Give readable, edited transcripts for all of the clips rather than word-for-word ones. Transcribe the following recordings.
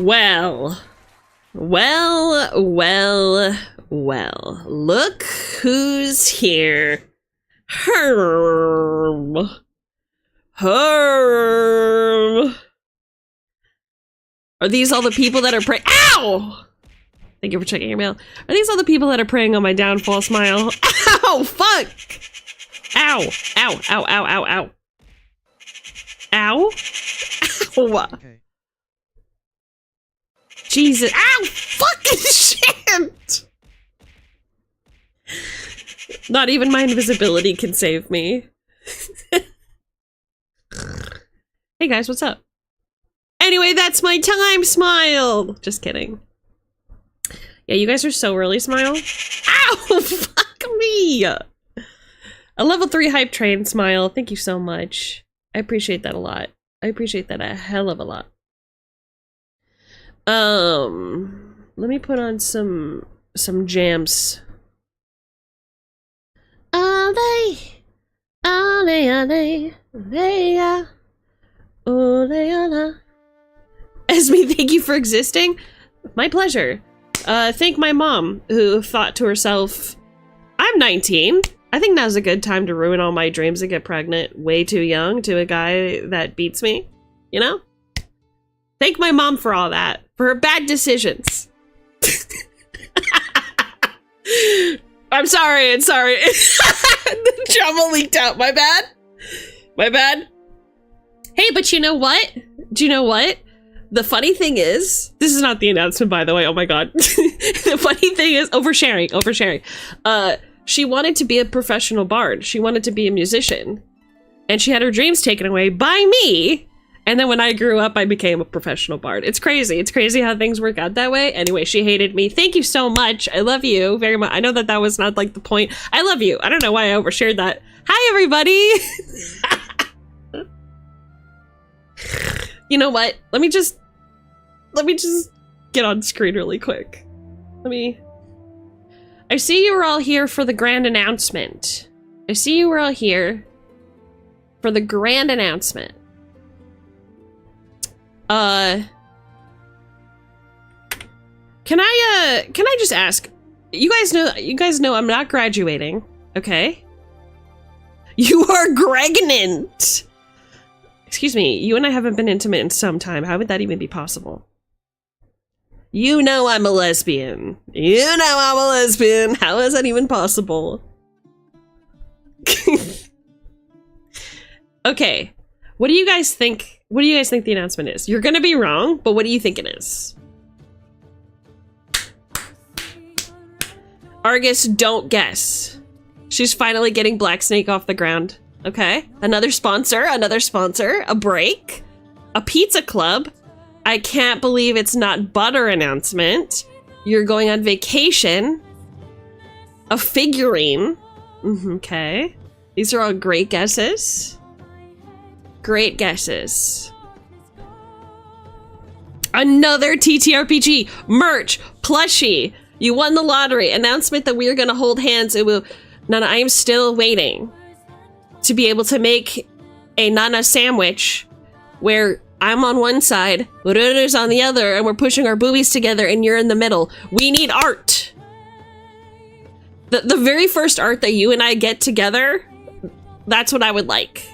Well. Look who's here. Herm. Are these all the people that are praying? Ow! Thank you for checking your mail. Are these all the people that are preying on my downfall, Smile? Ow! Fuck! Ow! Ow! Ow! Ow! Ow! Ow! Ow! Ow! Okay. Jesus! Ow! Fucking shit! Not even my invisibility can save me. Hey guys, what's up? Anyway, that's my time, Smile! Just kidding. Yeah, you guys are so early, Smile. Ow! Fuck me! A level 3 hype train, Smile. Thank you so much. I appreciate that a lot. I appreciate that a hell of a lot. Let me put on some jams. Ole, ole, ole, ole, ole, ole. Esme, thank you for existing. My pleasure. Thank my mom, who thought to herself, I'm 19. I think now's a good time to ruin all my dreams and get pregnant way too young to a guy that beats me. You know? Thank my mom for all that. For her bad decisions. I'm sorry. The drama leaked out. My bad. Hey, but you know what? Do you know what? The funny thing is, this is not the announcement, by the way. Oh my god. The funny thing is, oversharing. She wanted to be a professional bard. She wanted to be a musician. And she had her dreams taken away by me. And then when I grew up, I became a professional bard. It's crazy. It's crazy how things work out that way. Anyway, she hated me. Thank you so much. I love you very much. I know that was not like the point. I love you. I don't know why I overshared that. Hi, everybody. You know what? Let me just get on screen really quick. I see you were all here for the grand announcement. Can I just ask, you guys know I'm not graduating, okay? You are pregnant. Excuse me, you and I haven't been intimate in some time. How would that even be possible? You know I'm a lesbian. How is that even possible? Okay. What do you guys think the announcement is? You're gonna be wrong, but what do you think it is? Argus, don't guess. She's finally getting Black Snake off the ground. Okay. Another sponsor, a break, a pizza club. I can't believe it's not butter announcement. You're going on vacation. A figurine. Okay. These are all great guesses. Great guesses. Another TTRPG. Merch. Plushie. You won the lottery. Announcement that we are going to hold hands. It will... Nana, I am still waiting to be able to make a Nana sandwich where I'm on one side, Ururu's on the other, and we're pushing our boobies together and you're in the middle. We need art. The very first art that you and I get together, that's what I would like.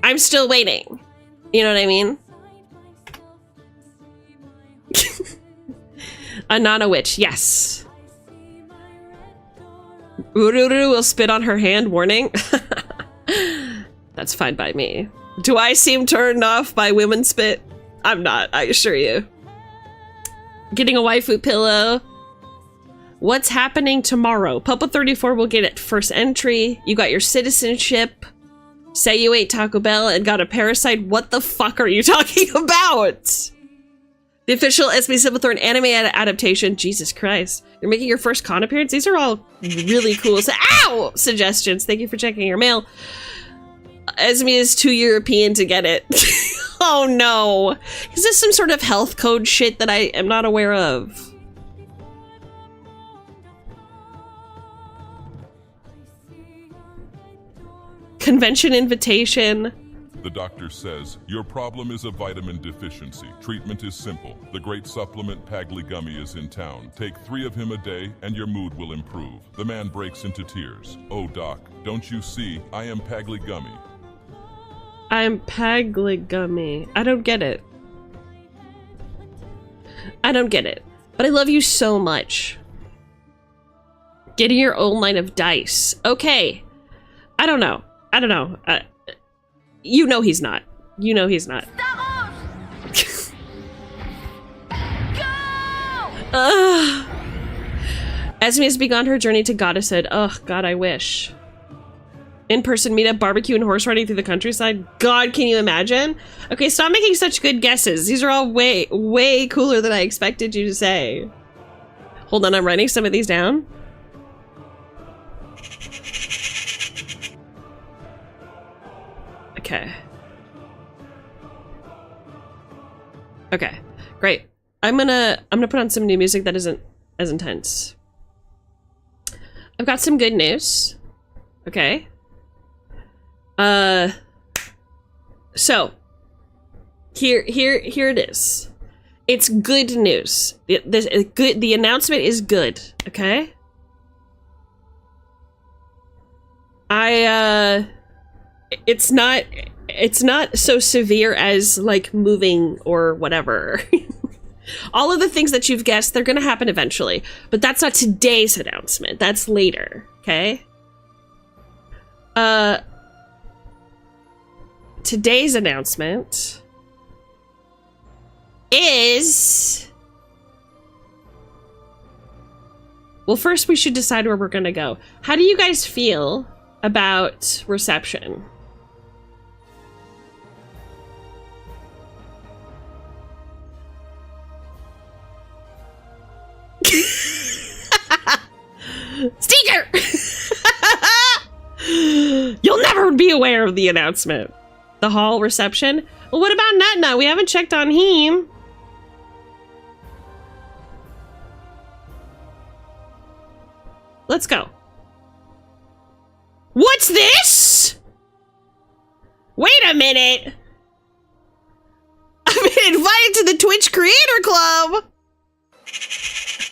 I'm still waiting. You know what I mean? A Nana witch, yes. Ururu will spit on her hand, warning. That's fine by me. Do I seem turned off by women spit? I'm not, I assure you. Getting a waifu pillow. What's happening tomorrow? Pupa 34 will get it first entry. You got your citizenship. Say you ate Taco Bell and got a parasite. What the fuck are you talking about? The official SB Silverthorn anime adaptation. Jesus Christ. You're making your first con appearance? These are all really cool. Ow! Suggestions. Thank you for checking your mail. Esme is too European to get it. Oh no. Is this some sort of health code shit that I am not aware of? Convention invitation. The doctor says, your problem is a vitamin deficiency. Treatment is simple. The great supplement Pagli Gummy is in town. Take 3 of him a day and your mood will improve. The man breaks into tears. Oh, doc, don't you see? I am Pagli Gummy. I'm Pagli Gummy. I don't get it. I don't get it. But I love you so much. Getting your own line of dice. Okay. I don't know. I don't know. You know he's not. You know he's not. Esme has begun her journey to goddesshood. Ugh, God, I wish. In-person meetup, barbecue, and horse riding through the countryside. God, can you imagine? Okay, stop making such good guesses. These are all way, way cooler than I expected you to say. Hold on, I'm writing some of these down. Okay. Okay, great. I'm gonna put on some new music that isn't as intense. I've got some good news. Okay. So here it is. It's good news. The announcement is good, okay? It's not so severe as like moving or whatever. All of the things that you've guessed, they're gonna happen eventually, but that's not today's announcement. That's later, okay? Today's announcement is... Well, first we should decide where we're gonna go. How do you guys feel about reception? Stinker! You'll never be aware of the announcement. The hall reception? Well, what about Nut? We haven't checked on him. Let's go. What's this? Wait a minute. I've been invited to the Twitch Creator Club.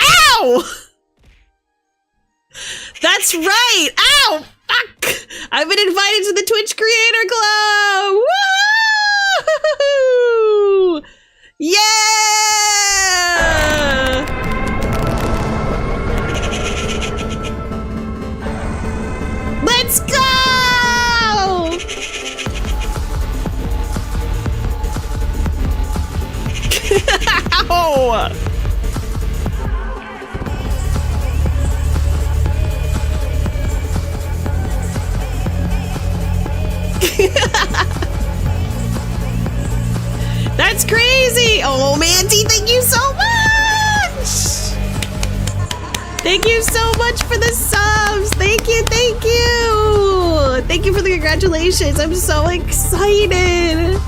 Ow! That's right. Ow! Fuck! I've been invited to the Twitch Creator Club. Woo! Yeah! Let's go! Ow! That's crazy! Oh, Mandy, thank you so much! Thank you so much for the subs! Thank you, thank you! Thank you for the congratulations, I'm so excited!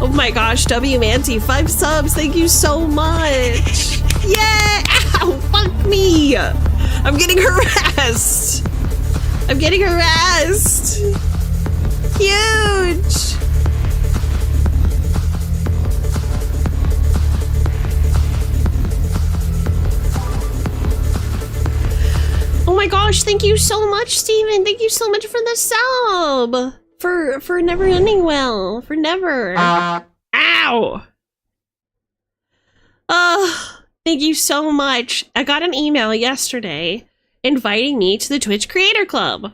Oh my gosh, W Manty, 5 subs, thank you so much! Yeah! Ow, fuck me! I'm getting harassed! I'm getting harassed! Huge! Oh my gosh, thank you so much, Steven. Thank you so much for the sub. For never ending well. For never. Ow! Thank you so much. I got an email yesterday inviting me to the Twitch Creator Club.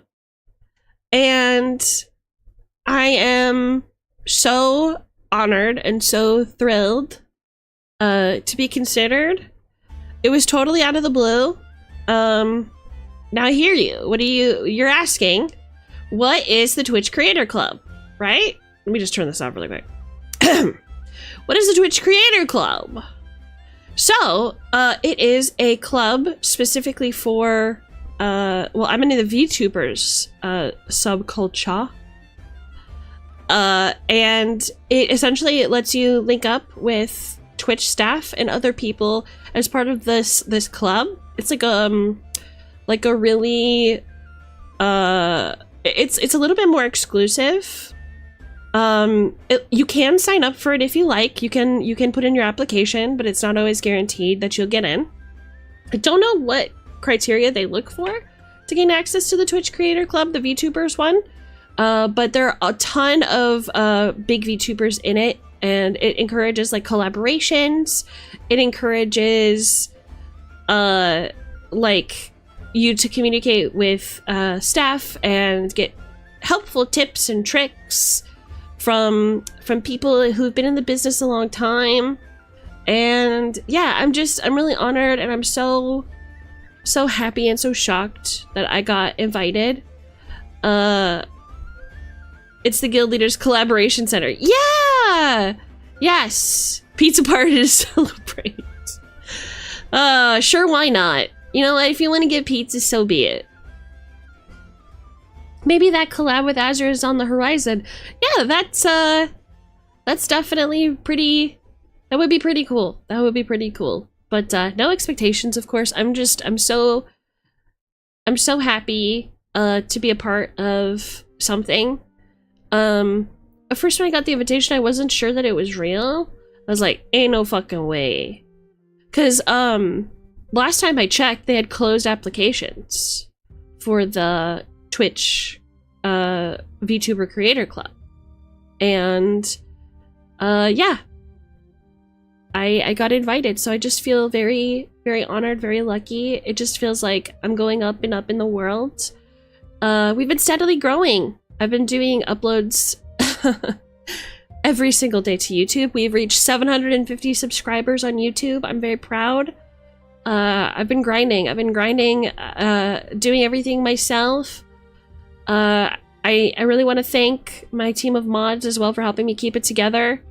And I am so honored and so thrilled to be considered. It was totally out of the blue. Now I hear you. What are you're asking, what is the Twitch Creator Club, right? Let me just turn this off really quick. What is the Twitch Creator Club? So, it is a club specifically for, well, I'm into the VTubers subculture. And it essentially lets you link up with Twitch staff and other people as part of this club. It's like a really it's a little bit more exclusive You can sign up for it if you like. You can put in your application, but it's not always guaranteed that you'll get in. I don't know what criteria they look for to gain access to the Twitch Creator Club, the VTubers one. But there are a ton of big VTubers in it, and it encourages like collaborations. It encourages like you to communicate with staff and get helpful tips and tricks from people who've been in the business a long time. And yeah, I'm really honored, and I'm so happy and so shocked that I got invited. It's the Guild Leaders Collaboration Center. Yeah! Yes! Pizza party to celebrate. Sure, why not? You know what? If you want to get pizza, so be it. Maybe that collab with Azure is on the horizon. Yeah, that's definitely pretty... That would be pretty cool. That would be pretty cool. But no expectations, of course. I'm so happy to be a part of something. At first when I got the invitation, I wasn't sure that it was real. I was like, ain't no fucking way. Cause last time I checked, they had closed applications for the Twitch VTuber Creator Club. And yeah. I got invited, so I just feel very, very honored, very lucky. It just feels like I'm going up and up in the world. We've been steadily growing. I've been doing uploads every single day to YouTube. We've reached 750 subscribers on YouTube. I'm very proud. I've been grinding. Doing everything myself. I really want to thank my team of mods as well for helping me keep it together.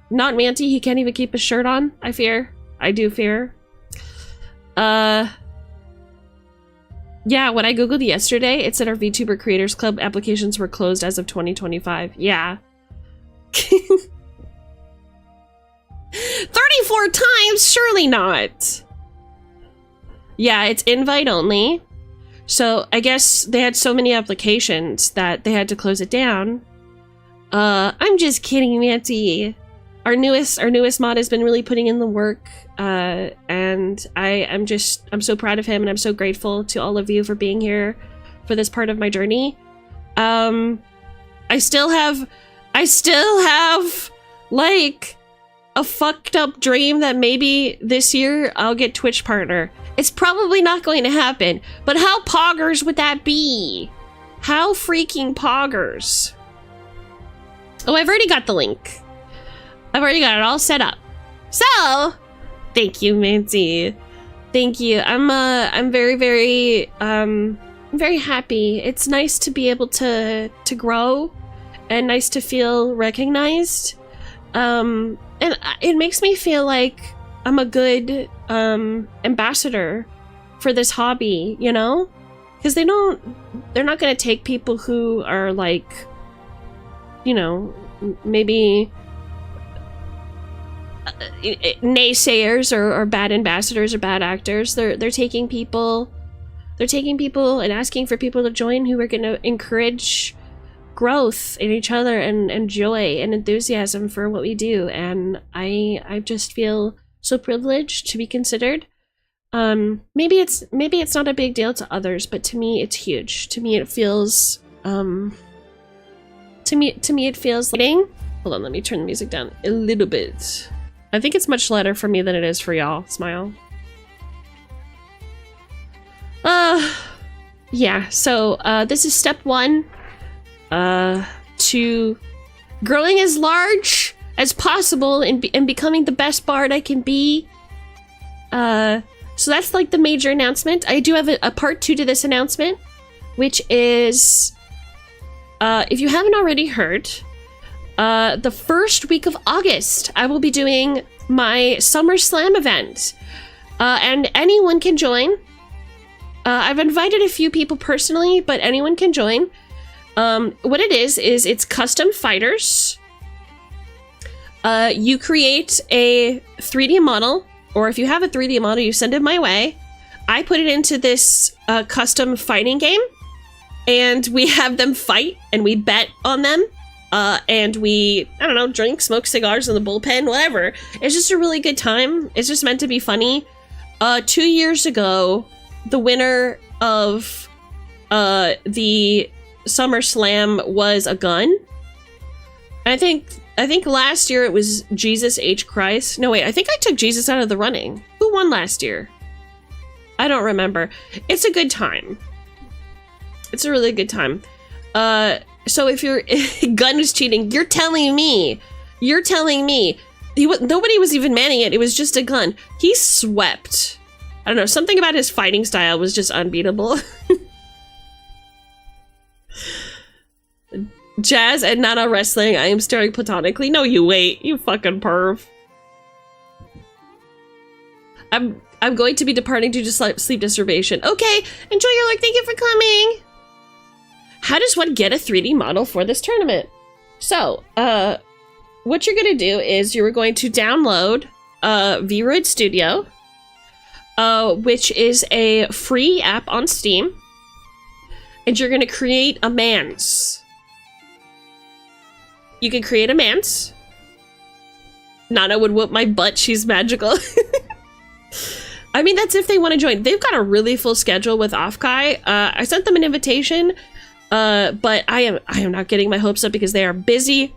Not Manty, he can't even keep his shirt on, I fear. I do fear. Yeah, when I googled yesterday, it said our VTuber Creators Club applications were closed as of 2025. Yeah. 34 times? Surely not. Yeah, it's invite only. So I guess they had so many applications that they had to close it down. I'm just kidding, Manty. Our newest mod has been really putting in the work, and I'm so proud of him, and I'm so grateful to all of you for being here for this part of my journey. I still have like a fucked up dream that maybe this year I'll get Twitch partner. It's probably not going to happen, but how poggers would that be? How freaking poggers? Oh, I've already got the link. I've already got it all set up. So, thank you, Mancy. Thank you. I'm very, very, very happy. It's nice to be able to grow, and nice to feel recognized. And it makes me feel like I'm a good ambassador for this hobby, you know? Because they're not gonna take people who are like, you know, maybe naysayers or bad ambassadors or bad actors. They're taking people and asking for people to join who are going to encourage growth in each other and joy and enthusiasm for what we do. And I just feel so privileged to be considered. Maybe it's not a big deal to others, but to me it's huge. To me it feels to me it feels like... Hold on, let me turn the music down a little bit. I think it's much louder for me than it is for y'all. Smile. Yeah, so this is step one to growing as large as possible and becoming the best bard I can be. So that's like the major announcement. I do have a part 2 to this announcement, which is if you haven't already heard, the first week of August, I will be doing my Summer Slam event, and anyone can join. I've invited a few people personally, but anyone can join. What it is it's custom fighters. You create a 3D model, or if you have a 3D model, you send it my way. I put it into this custom fighting game. and we have them fight, and we bet on them. And we, I don't know, drink, smoke cigars in the bullpen, whatever. It's just a really good time. It's just meant to be funny. 2 years ago, the winner of the SummerSlam was a gun. I think last year it was Jesus H. Christ. No, wait, I think I took Jesus out of the running. Who won last year? I don't remember. It's a good time. It's a really good time. So if your gun was cheating, you're telling me, nobody was even manning it. It was just a gun. He swept. I don't know. Something about his fighting style was just unbeatable. Jazz and Nana wrestling. I am staring platonically. No, you wait. You fucking perv. I'm going to be departing due to sleep deprivation. Okay. Enjoy your look. Thank you for coming. How does one get a 3D model for this tournament? So, what you're going to do is you're going to download VRoid Studio, which is a free app on Steam, and you're going to create a man's. You can create a man's. Nana would whoop my butt. She's magical. I mean, that's if they want to join. They've got a really full schedule with Offkai. I sent them an invitation. But I am not getting my hopes up because they are busy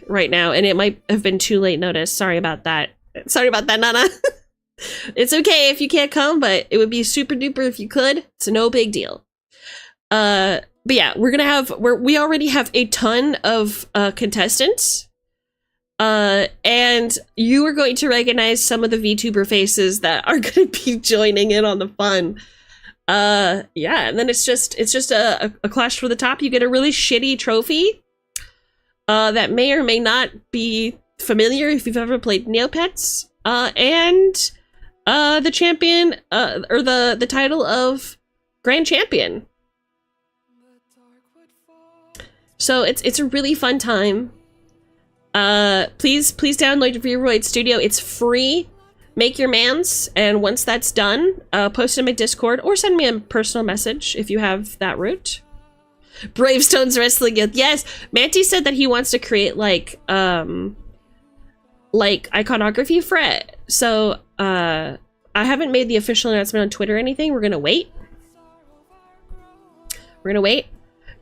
right now, and it might have been too late notice. Sorry about that. Sorry about that, Nana. It's okay if you can't come, but it would be super duper if you could. It's no big deal. But yeah, we already have a ton of contestants. And you are going to recognize some of the VTuber faces that are going to be joining in on the fun. Yeah, and then it's just a clash for the top. You get a really shitty trophy that may or may not be familiar if you've ever played Neopets, and the champion or the title of Grand Champion. So it's a really fun time. Please download VRoid Studio. It's free. Make your mans, and once that's done, post them in Discord or send me a personal message if you have that route. Bravestone's Wrestling Guild. Yes, Manti said that he wants to create like iconography for it. So I haven't made the official announcement on Twitter or anything. We're gonna wait.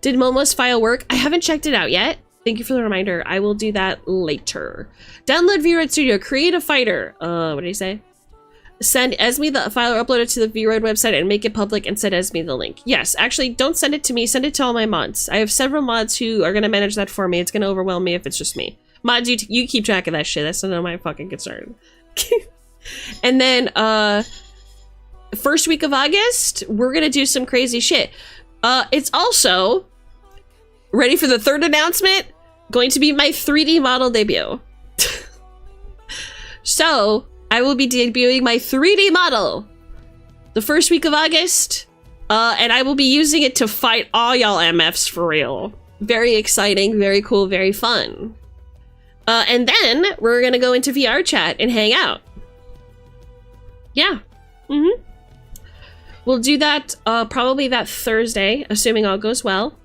Did Momo's file work? I haven't checked it out yet. Thank you for the reminder. I will do that later. Download VRoid Studio. Create a fighter. What did he say? Send Esme the file or upload it to the VRoid website and make it public and send Esme the link. Yes, actually, don't send it to me. Send it to all my mods. I have several mods who are going to manage that for me. It's going to overwhelm me if it's just me. Mods, you keep track of that shit. That's none of my fucking concern. And then, first week of August, we're going to do some crazy shit. It's also, ready for the third announcement? Going to be my 3D model debut. So, I will be debuting my 3D model the first week of August, and I will be using it to fight all y'all MFs for real. Very exciting, very cool, very fun. And then we're gonna go into VR chat and hang out. Yeah. We'll do that probably that Thursday, assuming all goes well.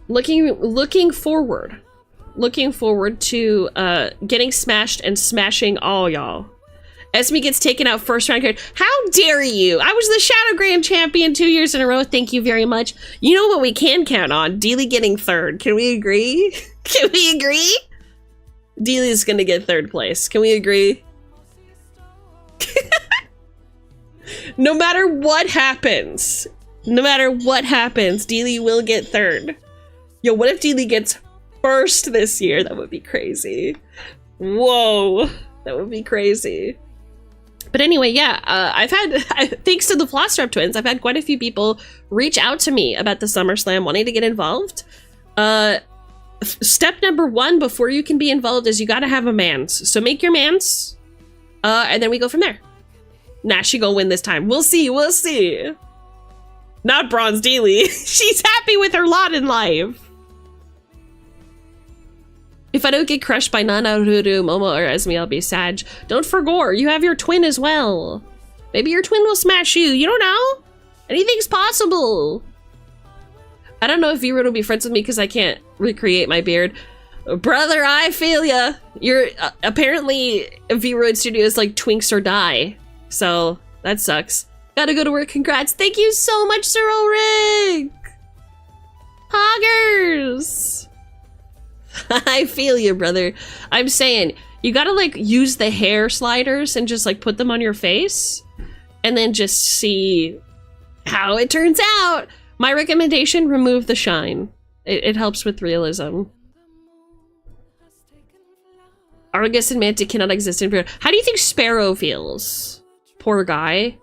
Looking forward to getting smashed and smashing all y'all. Esme gets taken out first round. How dare you? I was the Shadow Grand Champion 2 years in a row. Thank you very much. You know what we can count on? Dealey getting third. Can we agree? Can we agree? Dealey's gonna get third place. Can we agree? No matter what happens, Dealey will get third. Yo, what if Dealey gets first this year? That would be crazy. Whoa, that would be crazy. But anyway, yeah, I've had, thanks to the Flosstrap twins, I've had quite a few people reach out to me about the SummerSlam wanting to get involved. Step number one before you can be involved is you gotta have a mans. So make your mans, and then we go from there. Nah, she gonna win this time. We'll see. Not Bronze Dealey. She's happy with her lot in life. If I don't get crushed by Nana, Ruru, Momo, or Esme, I'll be sad. Don't forget, you have your twin as well. Maybe your twin will smash you. You don't know. Anything's possible. I don't know if V-Road will be friends with me because I can't recreate my beard. Brother, I feel ya. You're apparently V-Road Studios like Twinks or Die. So that sucks. Gotta go to work. Congrats. Thank you so much, Sir Ulrich. Hoggers. I feel you, brother. I'm saying you gotta like use the hair sliders and just like put them on your face and then just see how it turns out. My recommendation, remove the shine. It helps with realism. Argus and Manti cannot exist in period. How do you think Sparrow feels? Poor guy.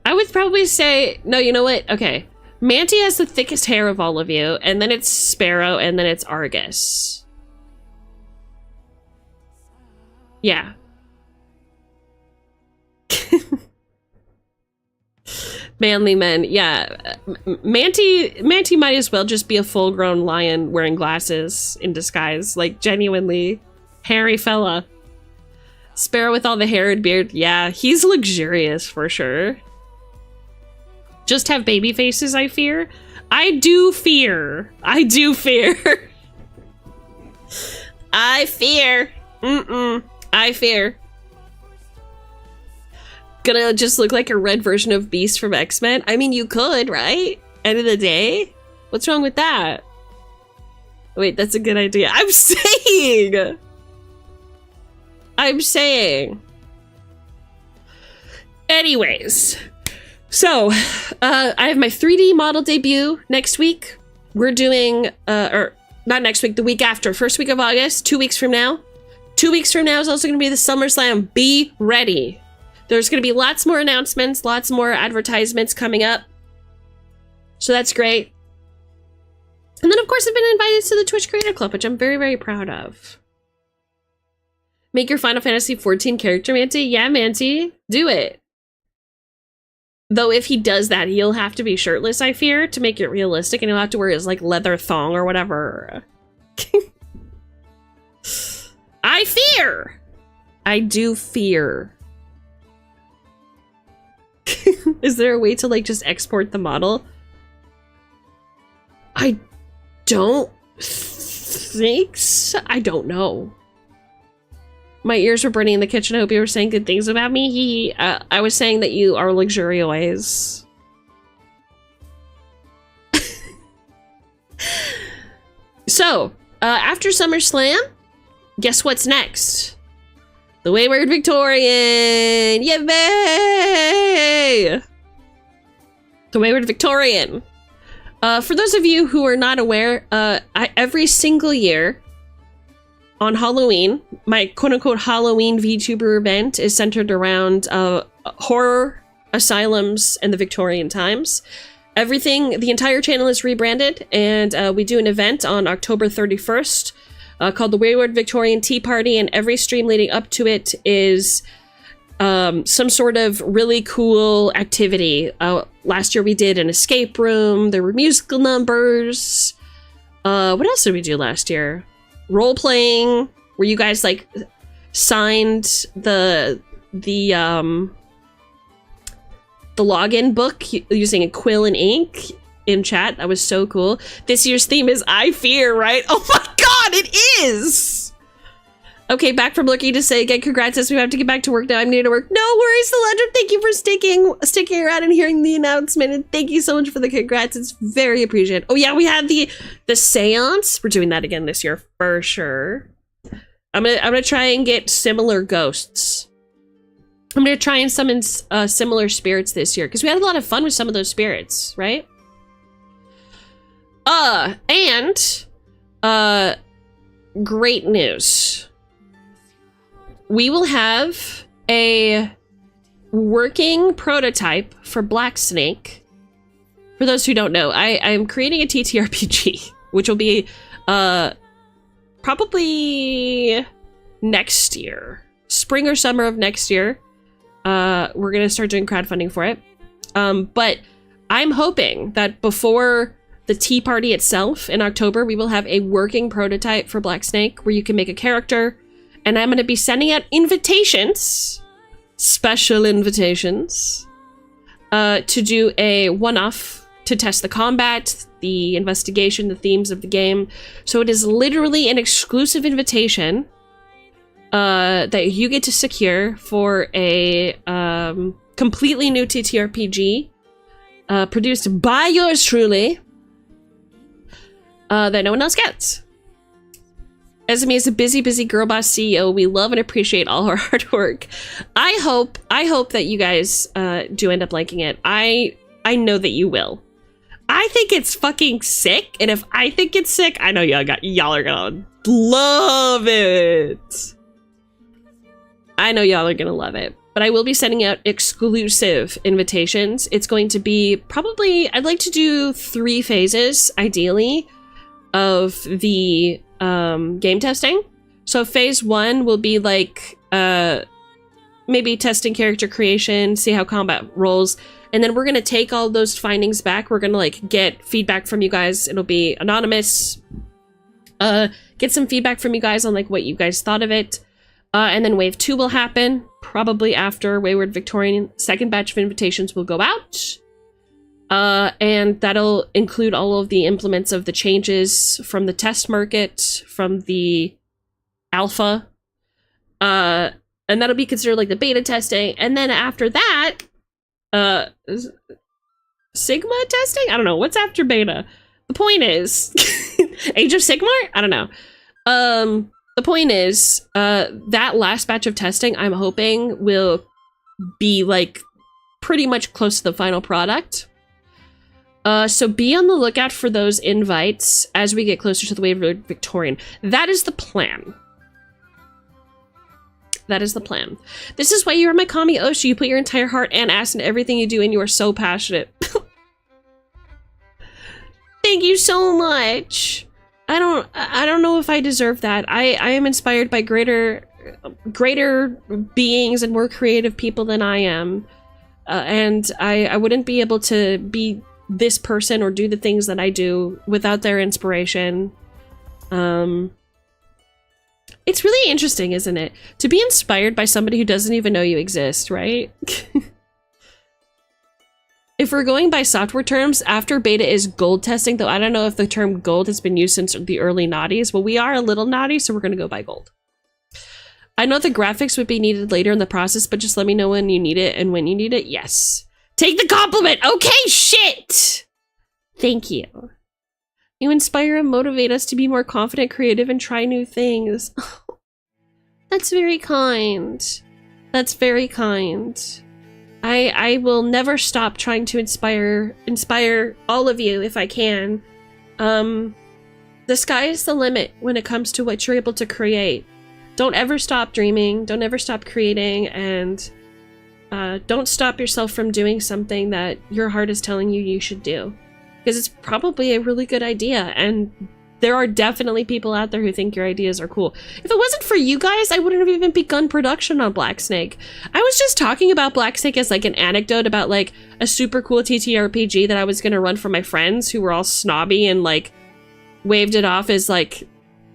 I would probably say, no, you know what? Okay. Manti has the thickest hair of all of you, and then it's Sparrow, and then it's Argus. Yeah. Manly men, yeah. Manti might as well just be a full-grown lion wearing glasses in disguise. Like, genuinely. Hairy fella. Sparrow with all the hair and beard, yeah, he's luxurious for sure. Just have baby faces, I fear. I do fear. I do fear. I fear. I fear. Gonna just look like a red version of Beast from X-Men? I mean, you could, right? End of the day? What's wrong with that? Wait, that's a good idea. I'm saying. Anyways. So, I have my 3D model debut next week. We're doing, or not next week, the week after. First week of August, 2 weeks from now. 2 weeks from now is also going to be the SummerSlam. Be ready. There's going to be lots more announcements, lots more advertisements coming up. So that's great. And then, of course, I've been invited to the Twitch Creator Club, which I'm very, very proud of. Make your Final Fantasy 14 character, Manti. Yeah, Manti. Do it. Though if he does that, he'll have to be shirtless, I fear, to make it realistic, and he'll have to wear his, like, leather thong or whatever. I fear! I do fear. Is there a way to, like, just export the model? I don't think so. I don't know. My ears were burning in the kitchen. I hope you were saying good things about me. I was saying that you are luxurious. So, after SummerSlam, guess what's next? The Wayward Victorian! Yay! The Wayward Victorian. For those of you who are not aware, every single year, on Halloween, my quote-unquote Halloween VTuber event is centered around horror asylums in the Victorian times. The entire channel is rebranded, and we do an event on October 31st called the Wayward Victorian Tea Party, and every stream leading up to it is some sort of really cool activity. Last year we did an escape room, there were musical numbers. What else did we do last year? Role-playing, where you guys like signed the login book using a quill and ink in chat. That was so cool. This year's theme is I Fear, right? Oh my god, it is! Okay, back from looking to say again, congrats as we have to get back to work now. I'm needed to work. No worries, The Legend. Thank you for sticking around and hearing the announcement, and thank you so much for the congrats. It's very appreciated. Oh yeah, we had the seance. We're doing that again this year for sure. I'm gonna try and get similar ghosts. I'm gonna try and summon similar spirits this year because we had a lot of fun with some of those spirits, right? Great news. We will have a working prototype for Black Snake. For those who don't know, I am creating a TTRPG, which will be probably next year. Spring or summer of next year. We're going to start doing crowdfunding for it. But I'm hoping that before the tea party itself in October, we will have a working prototype for Black Snake where you can make a character. And I'm going to be sending out invitations, special invitations, to do a one-off to test the combat, the investigation, the themes of the game. So it is literally an exclusive invitation that you get to secure for a completely new TTRPG produced by yours truly that no one else gets. Esme is a busy girl boss CEO. We love and appreciate all her hard work. I hope that you guys do end up liking it. I know that you will. I think it's fucking sick, and if I think it's sick, I know y'all are gonna love it. I know y'all are gonna love it. But I will be sending out exclusive invitations. It's going to be probably, I'd like to do 3 phases, ideally, of the game testing. So phase 1 will be like maybe testing character creation, see how combat rolls, and then we're gonna take all those findings back. We're gonna like get feedback from you guys. It'll be anonymous. Get some feedback from you guys on like what you guys thought of it. And then wave 2 will happen probably after Wayward Victorian. Second batch of invitations will go out. And that'll include all of the implements of the changes from the test market, from the alpha. And that'll be considered like the beta testing. And then after that, Sigma testing? I don't know. What's after beta? The point is, Age of Sigmar? I don't know. The point is, that last batch of testing, I'm hoping will be like pretty much close to the final product. So be on the lookout for those invites as we get closer to the Wayward Victorian. That is the plan. That is the plan. This is why you are my Kami Osha. You put your entire heart and ass into everything you do, and you are so passionate. Thank you so much. I don't know if I deserve that. I am inspired by greater beings and more creative people than I am. And I wouldn't be able to be this person or do the things that I do without their inspiration. It's really interesting, isn't it? To be inspired by somebody who doesn't even know you exist, right? If we're going by software terms, after beta is gold testing, though I don't know if the term gold has been used since the early noughties. Well, we are a little naughty, so we're going to go by gold. I know the graphics would be needed later in the process, but just let me know when you need it, and when you need it, yes. Take the compliment! Okay, shit! Thank you. You inspire and motivate us to be more confident, creative, and try new things. That's very kind. That's very kind. I will never stop trying to inspire all of you if I can. The sky is the limit when it comes to what you're able to create. Don't ever stop dreaming. Don't ever stop creating, and don't stop yourself from doing something that your heart is telling you you should do. Because it's probably a really good idea, and there are definitely people out there who think your ideas are cool. If it wasn't for you guys, I wouldn't have even begun production on Black Snake. I was just talking about Black Snake as like an anecdote about like a super cool TTRPG that I was gonna run for my friends who were all snobby and like waved it off as like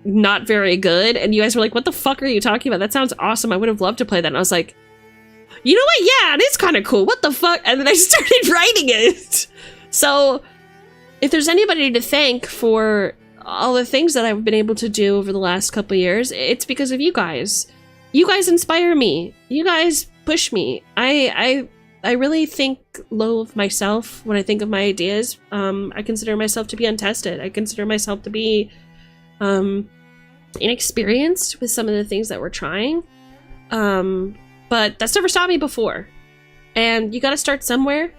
not very good, and you guys were like, what the fuck are you talking about? That sounds awesome. I would have loved to play that. And I was like, you know what? Yeah, it is kind of cool. What the fuck? And then I started writing it. So if there's anybody to thank for all the things that I've been able to do over the last couple years, it's because of you guys. You guys inspire me. You guys push me. I really think low of myself when I think of my ideas. I consider myself to be untested. I consider myself to be inexperienced with some of the things that we're trying. But that's never stopped me before. And you gotta start somewhere.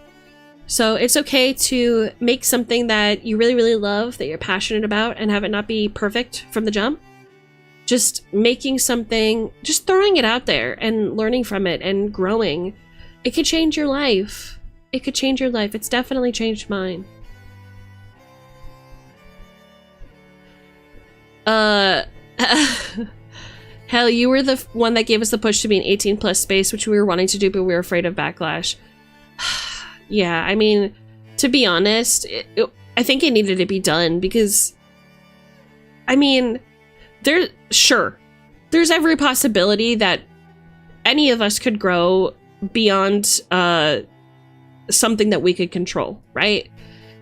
So it's okay to make something that you really, really love, that you're passionate about, and have it not be perfect from the jump. Just making something, just throwing it out there and learning from it and growing. It could change your life. It could change your life. It's definitely changed mine. Hell, you were the one that gave us the push to be an 18+ space, which we were wanting to do, but we were afraid of backlash. Yeah, I mean, to be honest, I think it needed to be done because, I mean, there's every possibility that any of us could grow beyond something that we could control, right?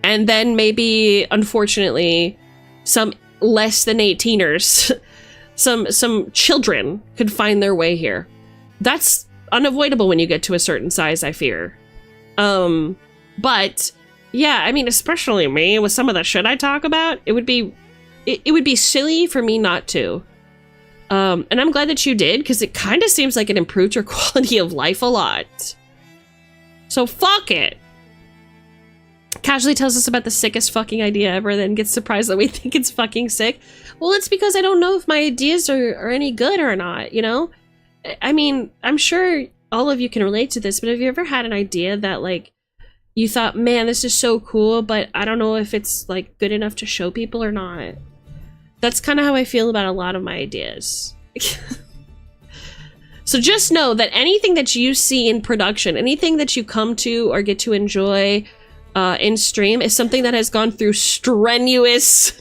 And then maybe, unfortunately, some less than 18ers, some children could find their way here. That's unavoidable when you get to a certain size, I fear. But yeah, I mean, especially me with some of the shit I talk about, it would be silly for me not to. And I'm glad that you did, because it kind of seems like it improved your quality of life a lot. So fuck it. Casually tells us about the sickest fucking idea ever, then gets surprised that we think it's fucking sick. Well, it's because I don't know if my ideas are any good or not, you know? I mean, I'm sure all of you can relate to this, but have you ever had an idea that, like, you thought, man, this is so cool, but I don't know if it's, like, good enough to show people or not? That's kind of how I feel about a lot of my ideas. So just know that anything that you see in production, anything that you come to or get to enjoy in stream is something that has gone through strenuous,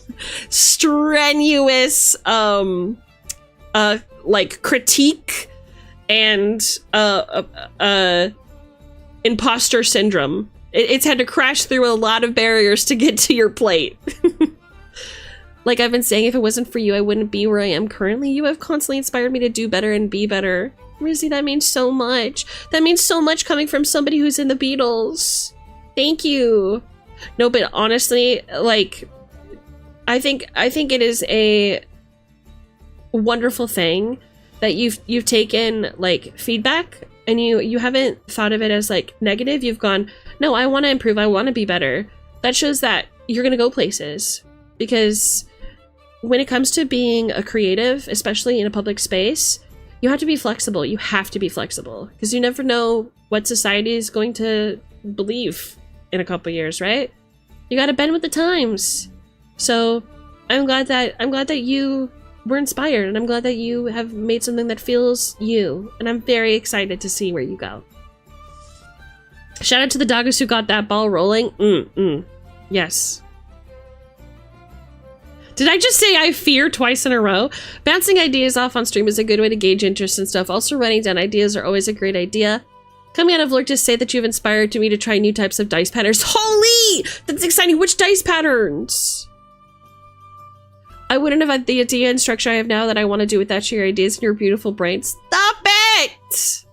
like, critique and imposter syndrome. It's had to crash through a lot of barriers to get to your plate. Like I've been saying, if it wasn't for you, I wouldn't be where I am currently. You have constantly inspired me to do better and be better. Rizzy, that means so much. That means so much coming from somebody who's in the Beatles. Thank you. No, but honestly, like, I think it is a wonderful thing that you've taken, like, feedback, and you haven't thought of it as, like, negative. You've gone, no, I want to improve. I want to be better. That shows that you're gonna go places, because when it comes to being a creative, especially in a public space, you have to be flexible. You have to be flexible, because you never know what society is going to believe in a couple years, right? You got to bend with the times. So I'm glad that you were inspired, and I'm glad that you have made something that feels you, and I'm very excited to see where you go. Shout out to the doggos who got that ball rolling. Yes. Did I just say I fear twice in a row? Bouncing ideas off on stream is a good way to gauge interest and stuff. Also, writing down ideas are always a great idea. Coming out of Lurk to say that you've inspired me to try new types of dice patterns. Holy! That's exciting. Which dice patterns? I wouldn't have had the idea and structure I have now that I want to do without your ideas and your beautiful brain. Stop it!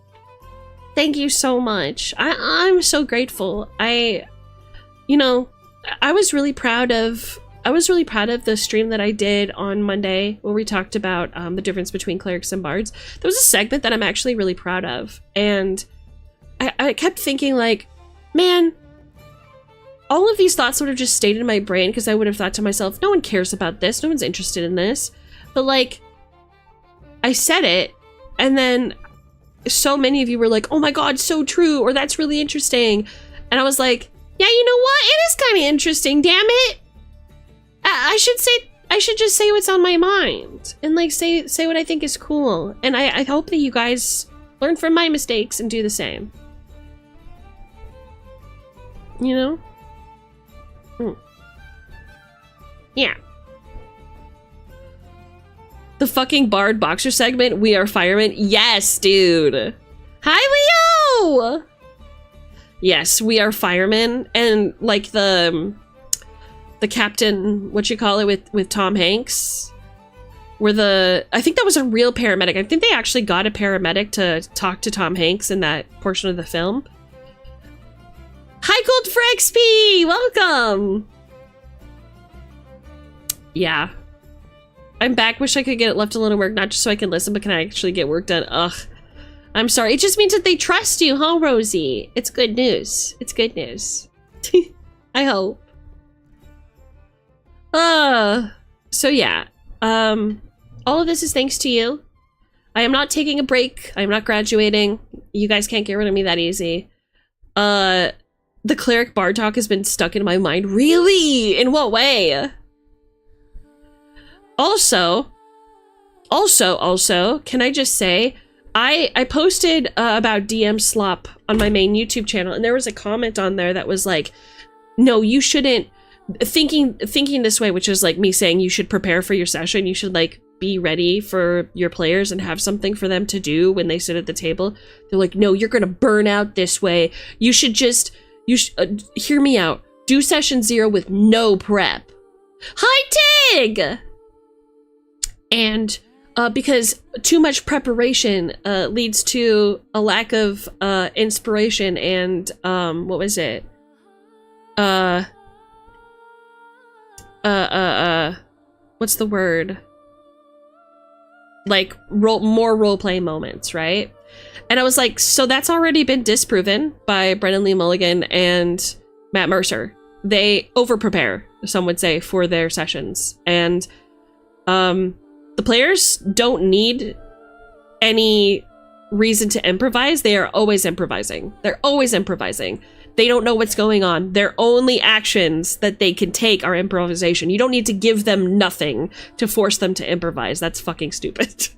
Thank you so much. I'm so grateful. You know, I was really proud of the stream that I did on Monday where we talked about the difference between clerics and bards. There was a segment that I'm actually really proud of, and I kept thinking, like, man, all of these thoughts would have just stayed in my brain, because I would have thought to myself, no one cares about this, no one's interested in this. But, like, I said it, and then so many of you were like, oh my god, so true, or that's really interesting. And I was like, yeah, you know what? It is kind of interesting, damn it. I should just say what's on my mind, and, like, say what I think is cool. And I hope that you guys learn from my mistakes and do the same. You know? Yeah. The fucking Bard Boxer segment, we are firemen. Yes, dude. Hi, Leo! Yes, we are firemen, and, like, the captain, what you call it, with Tom Hanks, I think that was a real paramedic. I think they actually got a paramedic to talk to Tom Hanks in that portion of the film. Hi, Gold for XP! Welcome! Yeah. I'm back. Wish I could get it left alone at work, not just so I can listen, but can I actually get work done? Ugh. I'm sorry. It just means that they trust you, huh, Rosie? It's good news. It's good news. I hope. So yeah. All of this is thanks to you. I am not taking a break. I am not graduating. You guys can't get rid of me that easy. The cleric bard talk has been stuck in my mind. Really? In what way? Also, can I just say, I posted about DM slop on my main YouTube channel, and there was a comment on there that was like, no, you shouldn't, thinking this way, which is like me saying you should prepare for your session, you should, like, be ready for your players and have something for them to do when they sit at the table. They're like, no, you're gonna burn out this way. You should just You hear me out. Do session 0 with no prep. Hi, Tig! And because too much preparation leads to a lack of inspiration and what was it? What's the word? Like more role-play moments, right? And I was like, so that's already been disproven by Brennan Lee Mulligan and Matt Mercer. They over-prepare, some would say, for their sessions. And the players don't need any reason to improvise. They are always improvising. They're always improvising. They don't know what's going on. Their only actions that they can take are improvisation. You don't need to give them nothing to force them to improvise. That's fucking stupid.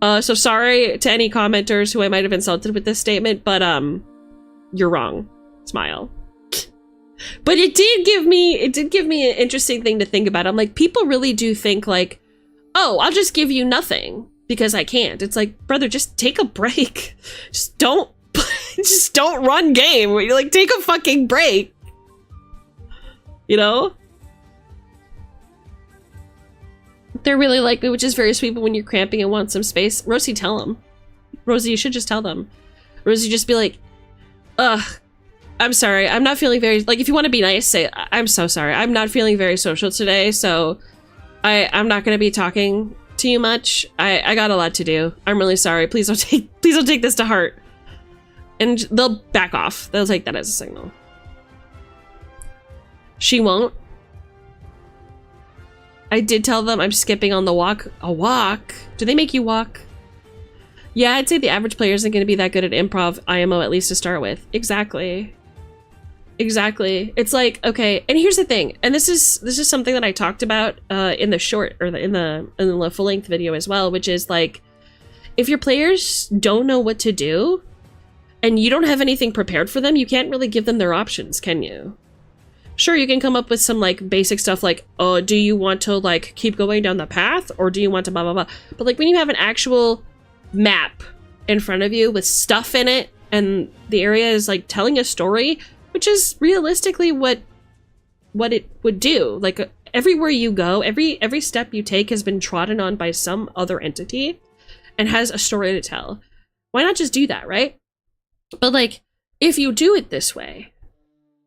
So sorry to any commenters who I might have insulted with this statement, but you're wrong. Smile. But it did give me an interesting thing to think about. I'm like, people really do think like, oh, I'll just give you nothing because I can't. It's like, brother, just take a break. Just don't run game. Like, take a fucking break. You know? They're really like me, which is very sweet, but when you're cramping and want some space, Rosie, tell them. Rosie, you should just tell them. Rosie, just be like, ugh, I'm sorry. I'm not feeling very, like, if you want to be nice, say, I'm so sorry. I'm not feeling very social today, so I'm not going to be talking to you much. I got a lot to do. I'm really sorry. Please don't take this to heart. And they'll back off. They'll take that as a signal. She won't. I did tell them I'm skipping on the walk. A walk? Do they make you walk? Yeah, I'd say the average player isn't going to be that good at improv IMO, at least to start with. Exactly. Exactly. It's like, okay, and here's the thing, and this is something that I talked about in the short, or in the full-length video as well, which is like, if your players don't know what to do, and you don't have anything prepared for them, you can't really give them their options, can you? Sure, you can come up with some like basic stuff like, oh, do you want to like keep going down the path, or do you want to blah blah blah? But like when you have an actual map in front of you with stuff in it, and the area is like telling a story, which is realistically what it would do. Like everywhere you go, every step you take has been trodden on by some other entity and has a story to tell. Why not just do that, right? But like, if you do it this way,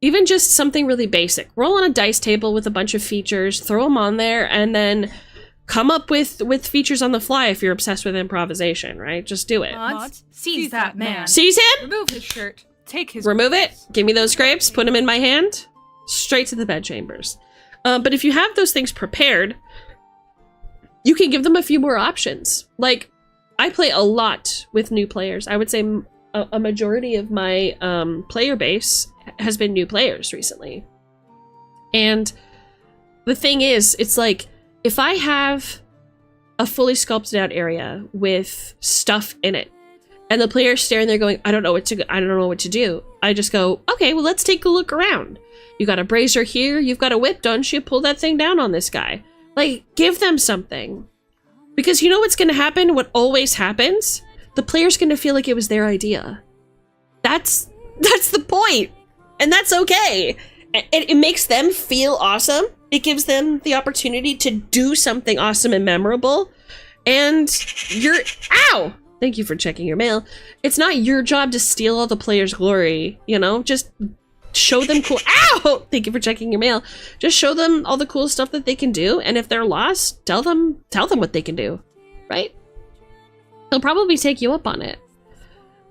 even just something really basic, roll on a dice table with a bunch of features, throw them on there, and then come up with features on the fly if you're obsessed with improvisation, right? Just do it. Mods, seize that man. Seize him? Remove his shirt. Take his... Remove it. Give me those grapes. Put them in my hand. Straight to the bedchambers. But if you have those things prepared, you can give them a few more options. Like, I play a lot with new players. I would say a majority of my player base has been new players recently. And the thing is, it's like, if I have a fully sculpted out area with stuff in it, and the player's staring there going, I don't know what to do. I just go, okay, well, let's take a look around. You got a brazier here, you've got a whip, don't you? Pull that thing down on this guy. Like, give them something. Because you know what's gonna happen? What always happens? The player's gonna feel like it was their idea. That's the point. And that's okay. It makes them feel awesome. It gives them the opportunity to do something awesome and memorable. And ow! Thank you for checking your mail. It's not your job to steal all the players' glory, you know? Just show them cool- Ow! Thank you for checking your mail. Just show them all the cool stuff that they can do, and if they're lost, tell them what they can do, right? They'll probably take you up on it.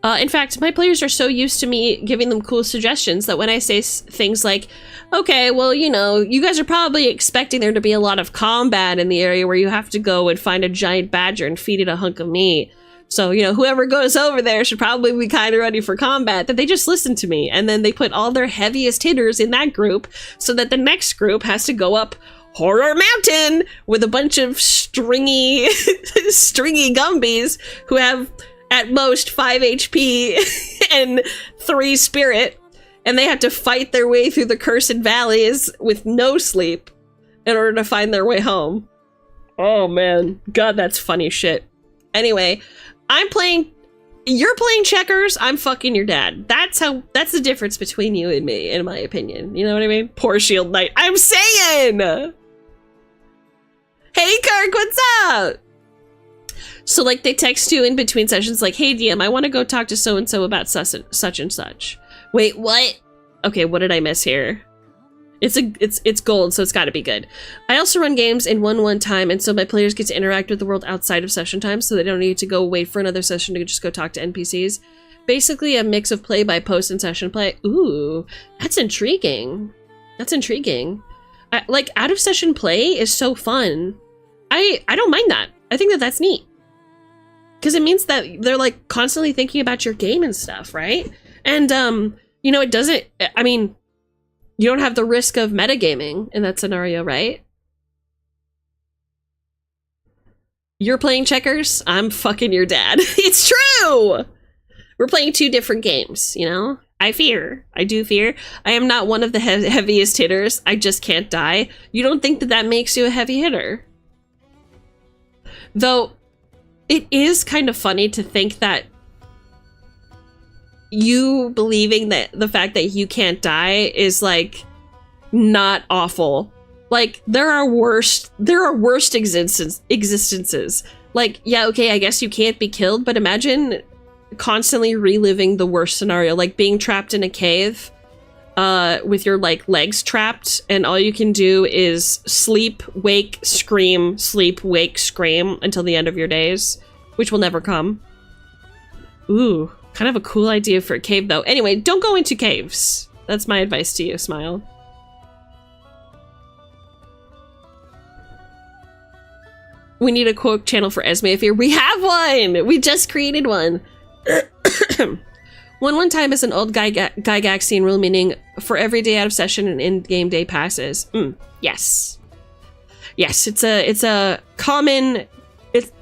In fact, my players are so used to me giving them cool suggestions that when I say things like, okay, well, you know, you guys are probably expecting there to be a lot of combat in the area where you have to go and find a giant badger and feed it a hunk of meat. So, you know, whoever goes over there should probably be kind of ready for combat. That they just listen to me, and then they put all their heaviest hitters in that group so that the next group has to go up Horror Mountain with a bunch of stringy Gumbies who have at most 5 HP and 3 spirit, and they have to fight their way through the cursed valleys with no sleep in order to find their way home. Oh man, God, that's funny shit. Anyway, I'm playing you're playing checkers, I'm fucking your dad. That's the difference between you and me, in my opinion. You know what I mean? Poor Shield Knight. I'm saying! Hey, Kirk, what's up? So, like, they text you in between sessions, like, hey, DM, I want to go talk to so-and-so about such and such. Wait, what? Okay, what did I miss here? It's gold, so it's gotta be good. I also run games in 1-1 time, and so my players get to interact with the world outside of session time, so they don't need to go wait for another session to just go talk to NPCs. Basically a mix of play by post and session play. Ooh, that's intriguing. That's intriguing. Like, out of session play is so fun. I don't mind that. I think that that's neat. Because it means that they're, like, constantly thinking about your game and stuff, right? And, you know, it doesn't, I mean, you don't have the risk of metagaming in that scenario, right? You're playing checkers, I'm fucking your dad. It's true! We're playing two different games, you know? I do fear. I am not one of the heaviest hitters. I just can't die. You don't think that that makes you a heavy hitter? Though, it is kind of funny to think that you believing that the fact that you can't die is, like, not awful. Like, there are worst existences. Like, yeah, okay, I guess you can't be killed, but imagine constantly reliving the worst scenario, like being trapped in a cave with your, like, legs trapped, and all you can do is sleep, wake, scream, sleep, wake, scream until the end of your days, which will never come. Ooh. Kind of a cool idea for a cave, though. Anyway, don't go into caves. That's my advice to you, Smile. We need a quote channel for Esme Affair. We have one! We just created one. 1-1 time is an old Gygaxian rule, meaning for every day out of session an in-game day passes. Yes. Yes, it's a common...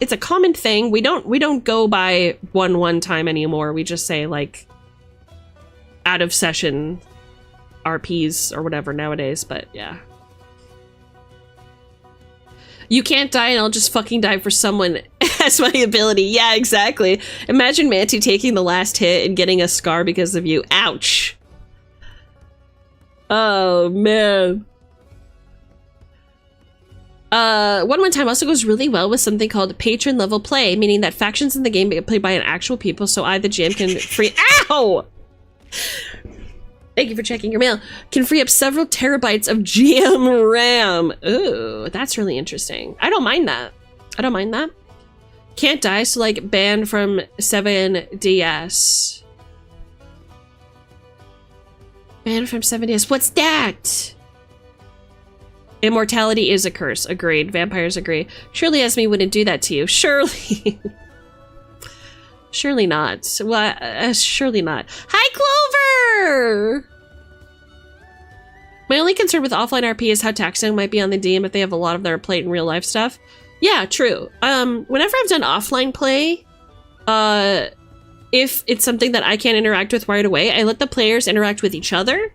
It's a common thing. We don't go by 1-1 time anymore. We just say, like, out of session RPs or whatever nowadays, but yeah. You can't die and I'll just fucking die for someone as my ability. Yeah, exactly. Imagine Manti taking the last hit and getting a scar because of you. Ouch. Oh, man. 1-1 time also goes really well with something called patron level play, meaning that factions in the game get played by an actual people, so I, the GM, can free- Ow! Thank you for checking your mail. Can free up several terabytes of GM RAM. Ooh, that's really interesting. I don't mind that. I don't mind that. Can't die, so, like, banned from 7DS. Banned from 7DS. What's that? Immortality is a curse. Agreed. Vampires agree. Surely Esme wouldn't do that to you. Surely. Surely not. Well, surely not. Hi, Clover! My only concern with offline RP is how taxing it might be on the DM if they have a lot of their plate in real life stuff. Yeah, true. Whenever I've done offline play, if it's something that I can't interact with right away, I let the players interact with each other,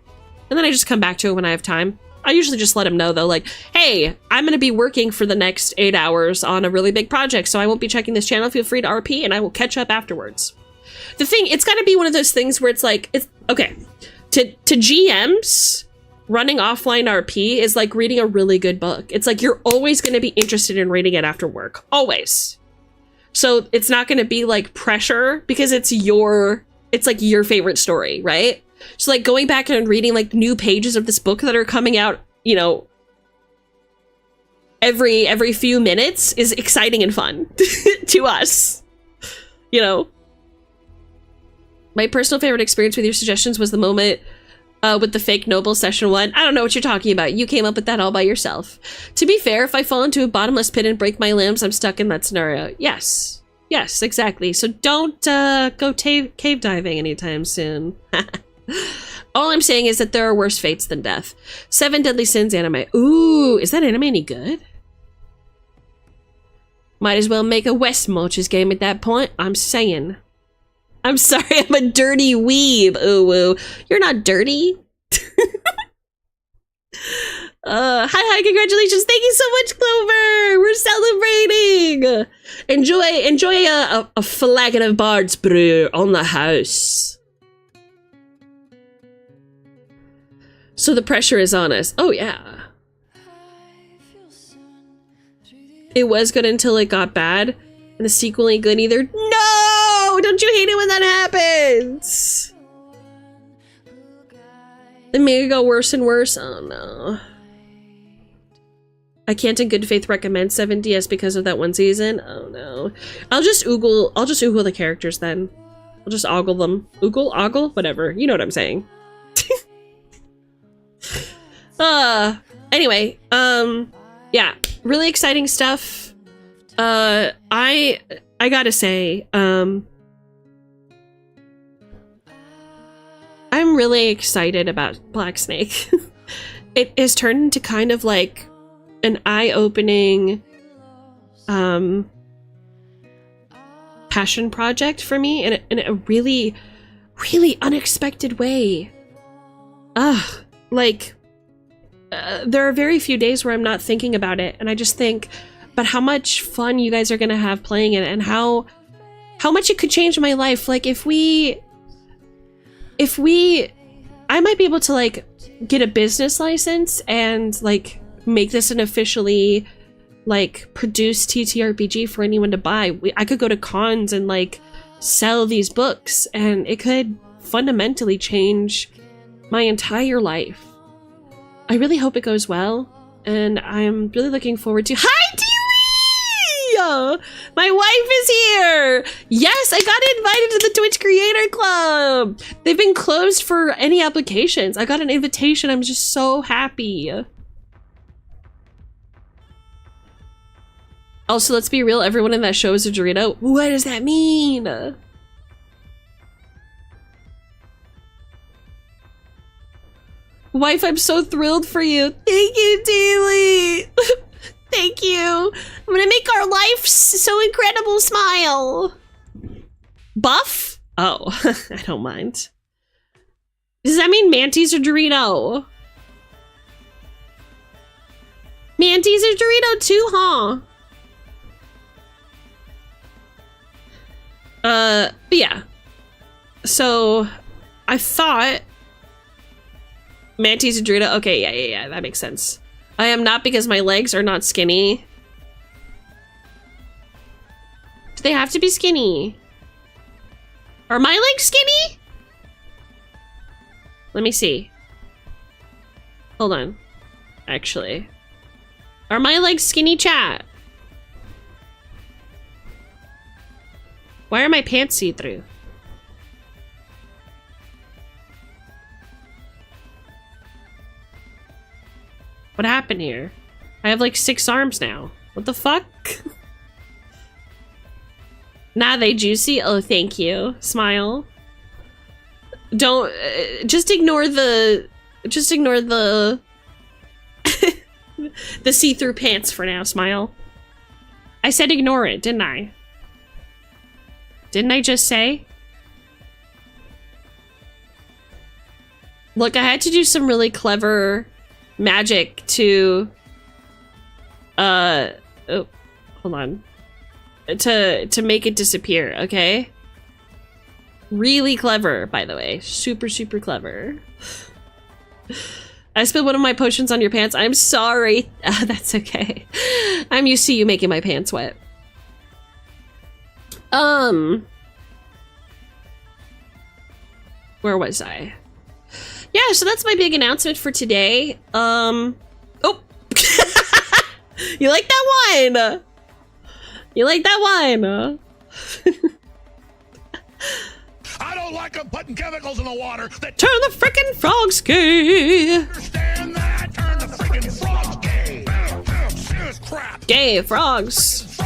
and then I just come back to it when I have time. I usually just let them know, though, like, hey, I'm going to be working for the next 8 hours on a really big project, so I won't be checking this channel. Feel free to RP, and I will catch up afterwards. The thing, it's got to be one of those things where it's like, it's okay. To GMs, running offline RP is like reading a really good book. It's like you're always going to be interested in reading it after work. Always. So it's not going to be like pressure because it's like your favorite story, right? So, like, going back and reading, like, new pages of this book that are coming out, you know, every few minutes is exciting and fun to us, you know? My personal favorite experience with your suggestions was the moment with the fake noble session 1. I don't know what you're talking about. You came up with that all by yourself. To be fair, if I fall into a bottomless pit and break my limbs, I'm stuck in that scenario. Yes. Yes, exactly. So don't go cave diving anytime soon. All I'm saying is that there are worse fates than death. 7 Deadly Sins anime. Ooh, is that anime any good? Might as well make a West Mulches game at that point. I'm saying. I'm sorry, I'm a dirty weeb. Ooh, ooh. You're not dirty. Hi, congratulations. Thank you so much, Clover. We're celebrating. Enjoy a flagon of Bard's brew on the house. So the pressure is on us. Oh, yeah. It was good until it got bad. And the sequel ain't good either. No! Don't you hate it when that happens? It made it go worse and worse. Oh, no. I can't in good faith recommend 7DS because of that one season. Oh, no. I'll just oogle the characters then. I'll just ogle them. Ogle? Whatever. You know what I'm saying. Anyway, yeah, really exciting stuff. I gotta say, I'm really excited about Black Snake. It has turned into kind of like an eye-opening, passion project for me in a really, really unexpected way. There are very few days where I'm not thinking about it, and I just think about how much fun you guys are gonna have playing it, and how much it could change my life. Like, if we, I might be able to, like, get a business license and, like, make this an officially, like, produced TTRPG for anyone to buy. I could go to cons and, like, sell these books, and it could fundamentally change my entire life. I really hope it goes well, and I'm really looking forward to— Hi, Dewey! My wife is here! Yes, I got invited to the Twitch Creator Club! They've been closed for any applications. I got an invitation. I'm just so happy. Also, let's be real, everyone in that show is a Dorito. What does that mean? Wife, I'm so thrilled for you. Thank you, Daily. Thank you. I'm gonna make our life so incredible smile. Buff? Oh, I don't mind. Does that mean Mantis or Dorito? Mantis or Dorito too, huh? But yeah. So, I thought Mantis and Dorito. Okay, yeah, that makes sense. I am not, because my legs are not skinny. Do they have to be skinny? Are my legs skinny? Let me see. Hold on. Actually. Are my legs skinny, chat? Why are my pants see-through? What happened here? I have like 6 arms now. What the fuck? Nah, they juicy? Oh, thank you. Smile. Don't, just ignore the the see-through pants for now, Smile. I said ignore it, didn't I? Didn't I just say? Look, I had to do some really clever magic to oh, hold on, to make it disappear. Okay, really clever, by the way. Super clever. I spilled one of my potions on your pants. I'm sorry. That's okay. I'm used to you making my pants wet. Where was I? Yeah, so that's my big announcement for today. Oh. You like that wine? You like that wine? I don't like them putting chemicals in the water that turn the frickin' frogs gay. Understand that? Turn the frickin' frogs gay. Serious crap. Gay frogs.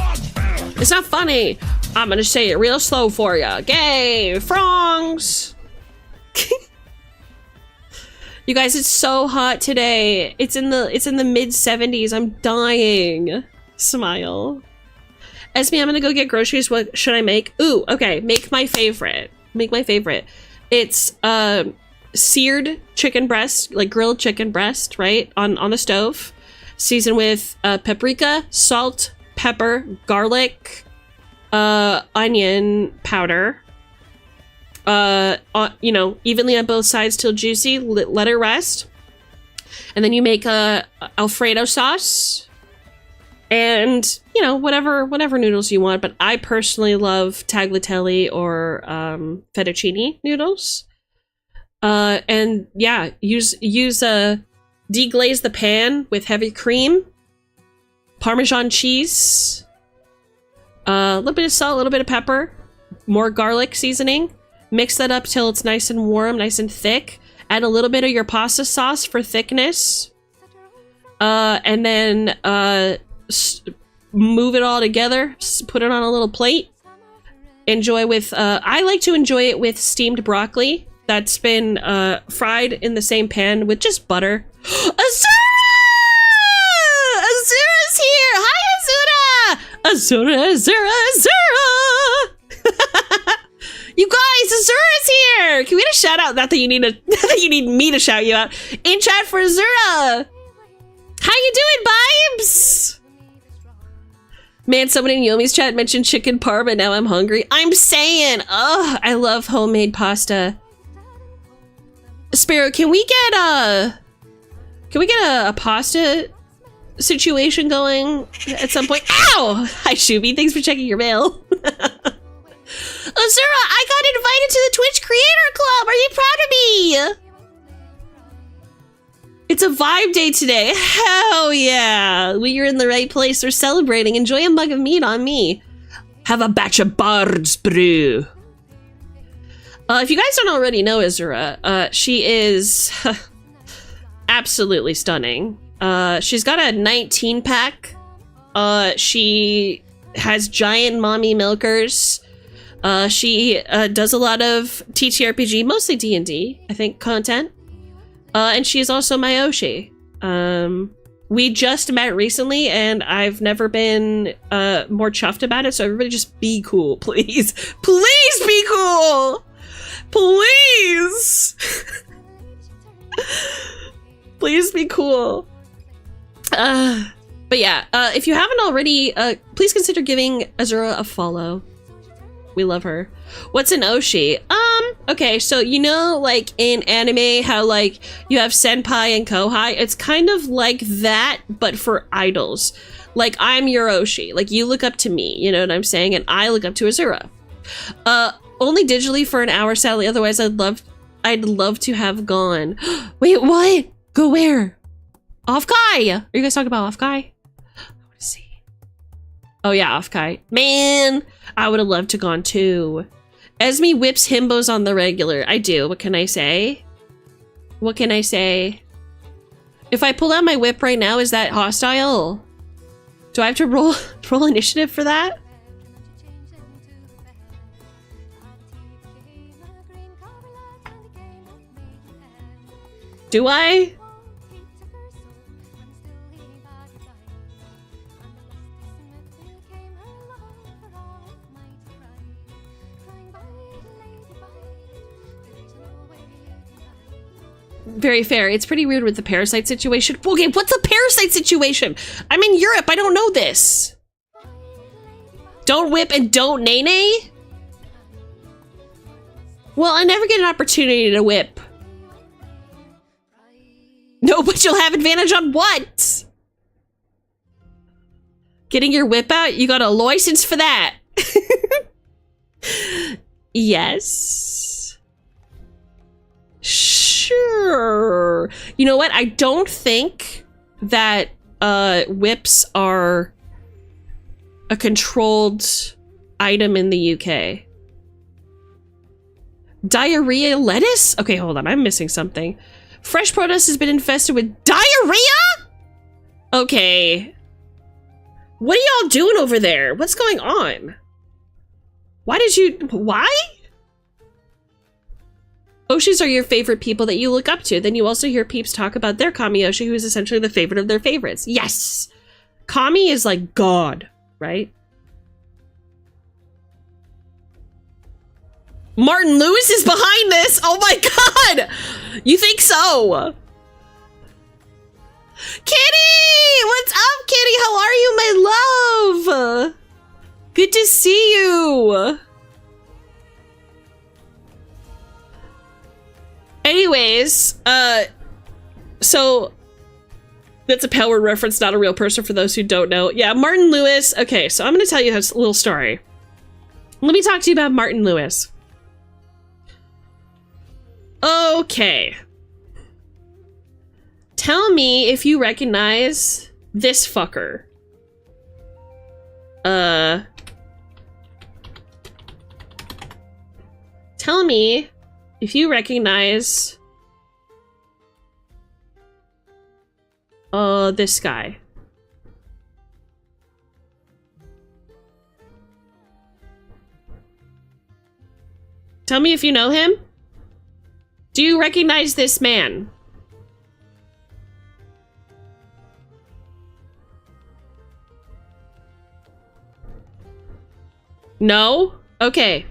It's not funny. I'm gonna say it real slow for ya. Gay frogs. You guys, it's so hot today. It's in the mid 70s. I'm dying. Smile. Esme, I'm gonna go get groceries. What should I make? Ooh, okay. Make my favorite. Make my favorite. It's seared chicken breast, like grilled chicken breast, right? On the stove. Seasoned with paprika, salt, pepper, garlic, onion powder. You know, evenly on both sides till juicy. Let it rest. And then you make a Alfredo sauce. And, you know, whatever noodles you want. But I personally love tagliatelle or fettuccine noodles. And yeah, deglaze the pan with heavy cream, Parmesan cheese, a little bit of salt, a little bit of pepper, more garlic seasoning. Mix that up till it's nice and warm, nice and thick. Add a little bit of your pasta sauce for thickness. And then move it all together. Put it on a little plate. Enjoy with, I like to enjoy it with steamed broccoli that's been fried in the same pan with just butter. Azura! Azura's here! Hi, Azura! Azura! You guys, Azura's here! Can we get a shout out? Not that you need that you need me to shout you out. In chat for Azura! How you doing, Vibes? Man, someone in Yomi's chat mentioned chicken parm and now I'm hungry. I'm saying, oh, I love homemade pasta. Sparrow, can we get a pasta situation going at some point? Ow! Hi, Shubi. Thanks for checking your mail. Azura, I got invited to the Twitch Creator Club. Are you proud of me? It's a vibe day today. Hell yeah. You're in the right place. We're celebrating. Enjoy a mug of meat on me. Have a batch of Bard's brew. If you guys don't already know Azura, she is absolutely stunning. She's got a 19 pack. She has giant mommy milkers. She does a lot of TTRPG, mostly D&D, I think, content. And she is also my Oshi. We just met recently, and I've never been more chuffed about it, so everybody just be cool, please. Please be cool! Please! Please be cool. But yeah, if you haven't already, please consider giving Azura a follow. We love her. What's an Oshi? Okay, so you know, like in anime, how like you have senpai and kohai? It's kind of like that, but for idols. Like I'm your Oshi. Like you look up to me, you know what I'm saying? And I look up to Azura. Only digitally for an hour, sadly. Otherwise, I'd love to have gone. Wait, what? Go where? Off Kai. Are you guys talking about Off Kai? I want to see. Oh yeah, Off Kai. Man, I would have loved to gone too. Esme whips himbos on the regular. I do. What can I say? What can I say? If I pull out my whip right now, is that hostile? Do I have to roll initiative for that? Do I? Very fair. It's pretty weird with the parasite situation. Okay, what's the parasite situation? I'm in Europe. I don't know this. Don't whip and don't nay-nay? Well, I never get an opportunity to whip. No, but you'll have advantage on what? Getting your whip out? You got a license for that. Yes. Sure. You know what? I don't think that whips are a controlled item in the UK. Diarrhea lettuce? Okay, hold on. I'm missing something. Fresh produce has been infested with diarrhea? Okay. What are y'all doing over there? What's going on? Why? Oshis are your favorite people that you look up to. Then you also hear peeps talk about their Kami Oshi, who is essentially the favorite of their favorites. Yes! Kami is like God, right? Martin Lewis is behind this! Oh my god! You think so? Kitty! What's up, Kitty? How are you, my love? Good to see you. Anyways, so that's a Power reference, not a real person for those who don't know. Yeah, Martin Lewis. Okay, so I'm going to tell you a little story. Let me talk to you about Martin Lewis. Okay. Tell me if you recognize this fucker. Tell me if you recognize this guy. Tell me if you know him. Do you recognize this man? No? Okay.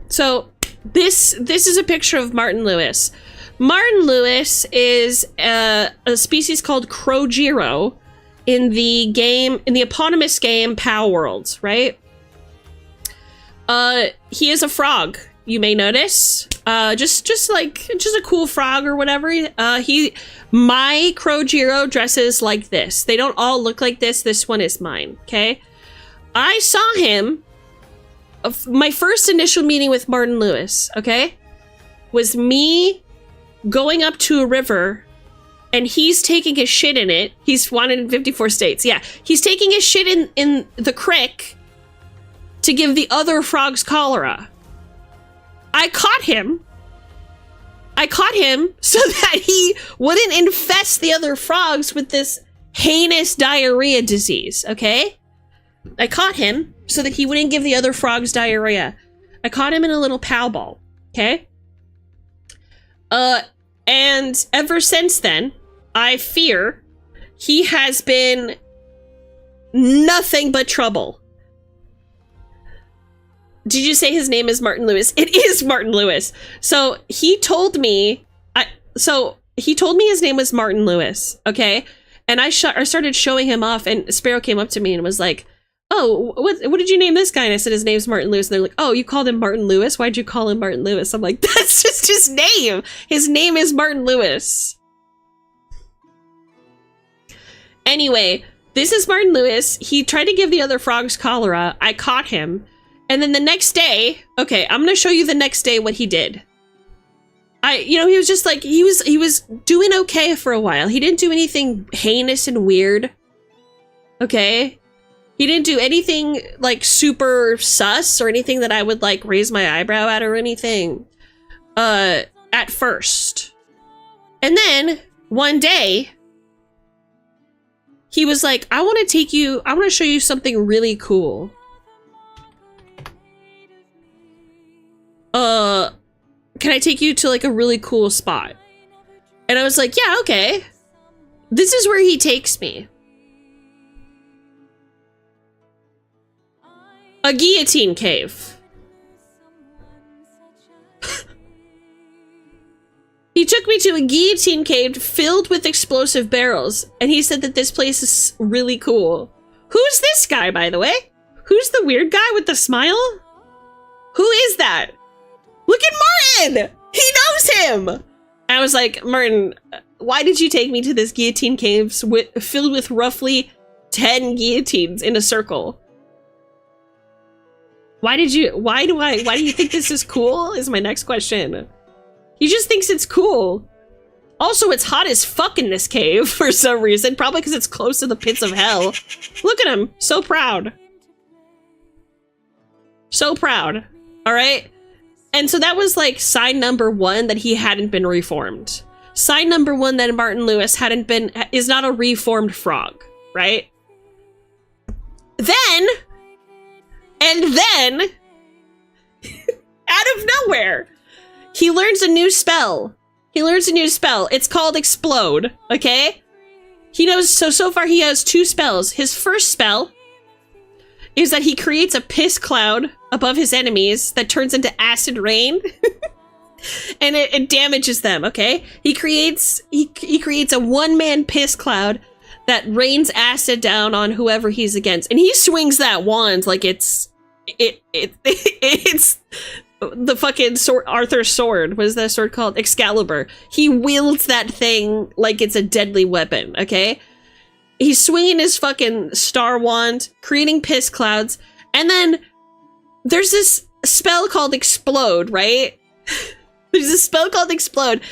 So this is a picture of Martin Lewis. Martin Lewis is a species called Krojiro in the eponymous game Pow World, right? He is a frog, you may notice. Just a cool frog or whatever. My Krojiro dresses like this. They don't all look like this. This one is mine, okay? I saw him. My first initial meeting with Martin Lewis, okay, was me going up to a river and he's taking his shit in it. He's wanted in 54 states. Yeah, he's taking his shit in the creek to give the other frogs cholera. I caught him so that he wouldn't infest the other frogs with this heinous diarrhea disease, okay? I caught him so that he wouldn't give the other frogs diarrhea. I caught him in a little pow ball, okay? And ever since then, I fear he has been nothing but trouble. Did you say his name is Martin Lewis? It is Martin Lewis. So he told me, his name was Martin Lewis, okay? And I started showing him off, and Sparrow came up to me and was like, oh, what did you name this guy? And I said his name's Martin Lewis. And they're like, oh, you called him Martin Lewis? Why'd you call him Martin Lewis? I'm like, that's just his name. His name is Martin Lewis. Anyway, this is Martin Lewis. He tried to give the other frogs cholera. I caught him. And then the next day, okay, I'm going to show you the next day what he did. He was just like, he was doing okay for a while. He didn't do anything heinous and weird. Okay? He didn't do anything like super sus or anything that I would like raise my eyebrow at or anything at first. And then one day he was like, I want to show you something really cool. Can I take you to like a really cool spot? And I was like, yeah, okay. This is where he takes me. A guillotine cave. He took me to a guillotine cave filled with explosive barrels, and he said that this place is really cool. Who's this guy, by the way? Who's the weird guy with the smile? Who is that? Look at Martin! He knows him! I was like, Martin, why did you take me to this guillotine cave filled with roughly 10 guillotines in a circle? Why do you think this is cool? Is my next question. He just thinks it's cool. Also, it's hot as fuck in this cave for some reason. Probably because it's close to the pits of hell. Look at him. So proud. So proud. All right? And so that was like sign number one that he hadn't been reformed. Sign number one that Martin Lewis is not a reformed frog, right? Then, out of nowhere, he learns a new spell. It's called Explode, okay? He knows, so far he has 2 spells. His first spell is that he creates a piss cloud above his enemies that turns into acid rain. and it damages them, okay? He creates a one-man piss cloud that rains acid down on whoever he's against. And he swings that wand like it's the fucking sword, Arthur's sword. What is that sword called? Excalibur. He wields that thing like it's a deadly weapon, okay? He's swinging his fucking star wand, creating piss clouds, and then there's this spell called Explode, right? There's a spell called Explode,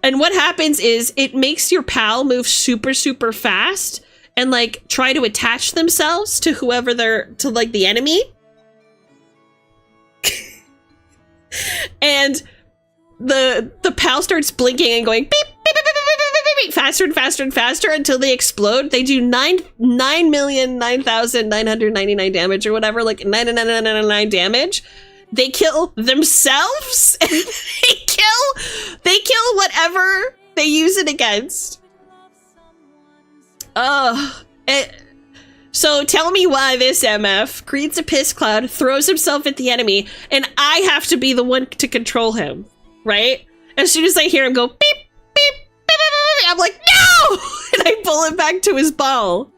and what happens is it makes your pal move super, super fast and, like, try to attach themselves to whoever to, like, the enemy. And the pal starts blinking and going beep, beep, beep, beep, beep, beep, beep, faster and faster and faster until they explode. They do 9,009,999 damage or whatever, like 99999 damage. They kill themselves and they kill whatever they use it against. So tell me why this MF creates a piss cloud, throws himself at the enemy, and I have to be the one to control him, right? As soon as I hear him go beep, beep, beep, beep, beep, I'm like, no! And I pull him back to his ball.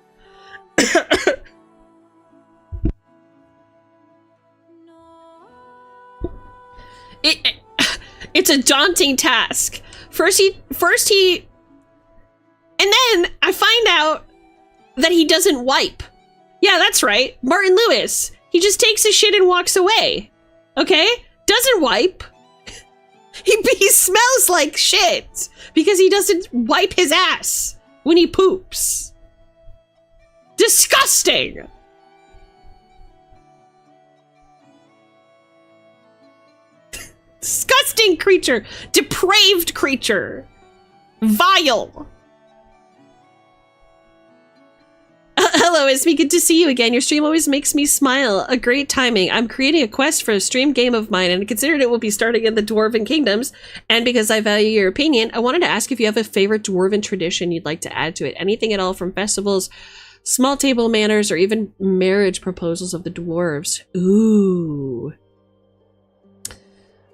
It's a daunting task. First he, and then I find out that he doesn't wipe. Yeah, that's right. Martin Lewis. He just takes his shit and walks away. Okay? Doesn't wipe. He smells like shit because he doesn't wipe his ass when he poops. Disgusting. Disgusting creature. Depraved creature. Vile. Hello, Ismi. Good to see you again. Your stream always makes me smile. A great timing. I'm creating a quest for a stream game of mine, and considering it will be starting in the Dwarven Kingdoms, and because I value your opinion, I wanted to ask if you have a favorite Dwarven tradition you'd like to add to it. Anything at all, from festivals, small table manners, or even marriage proposals of the dwarves. Ooh.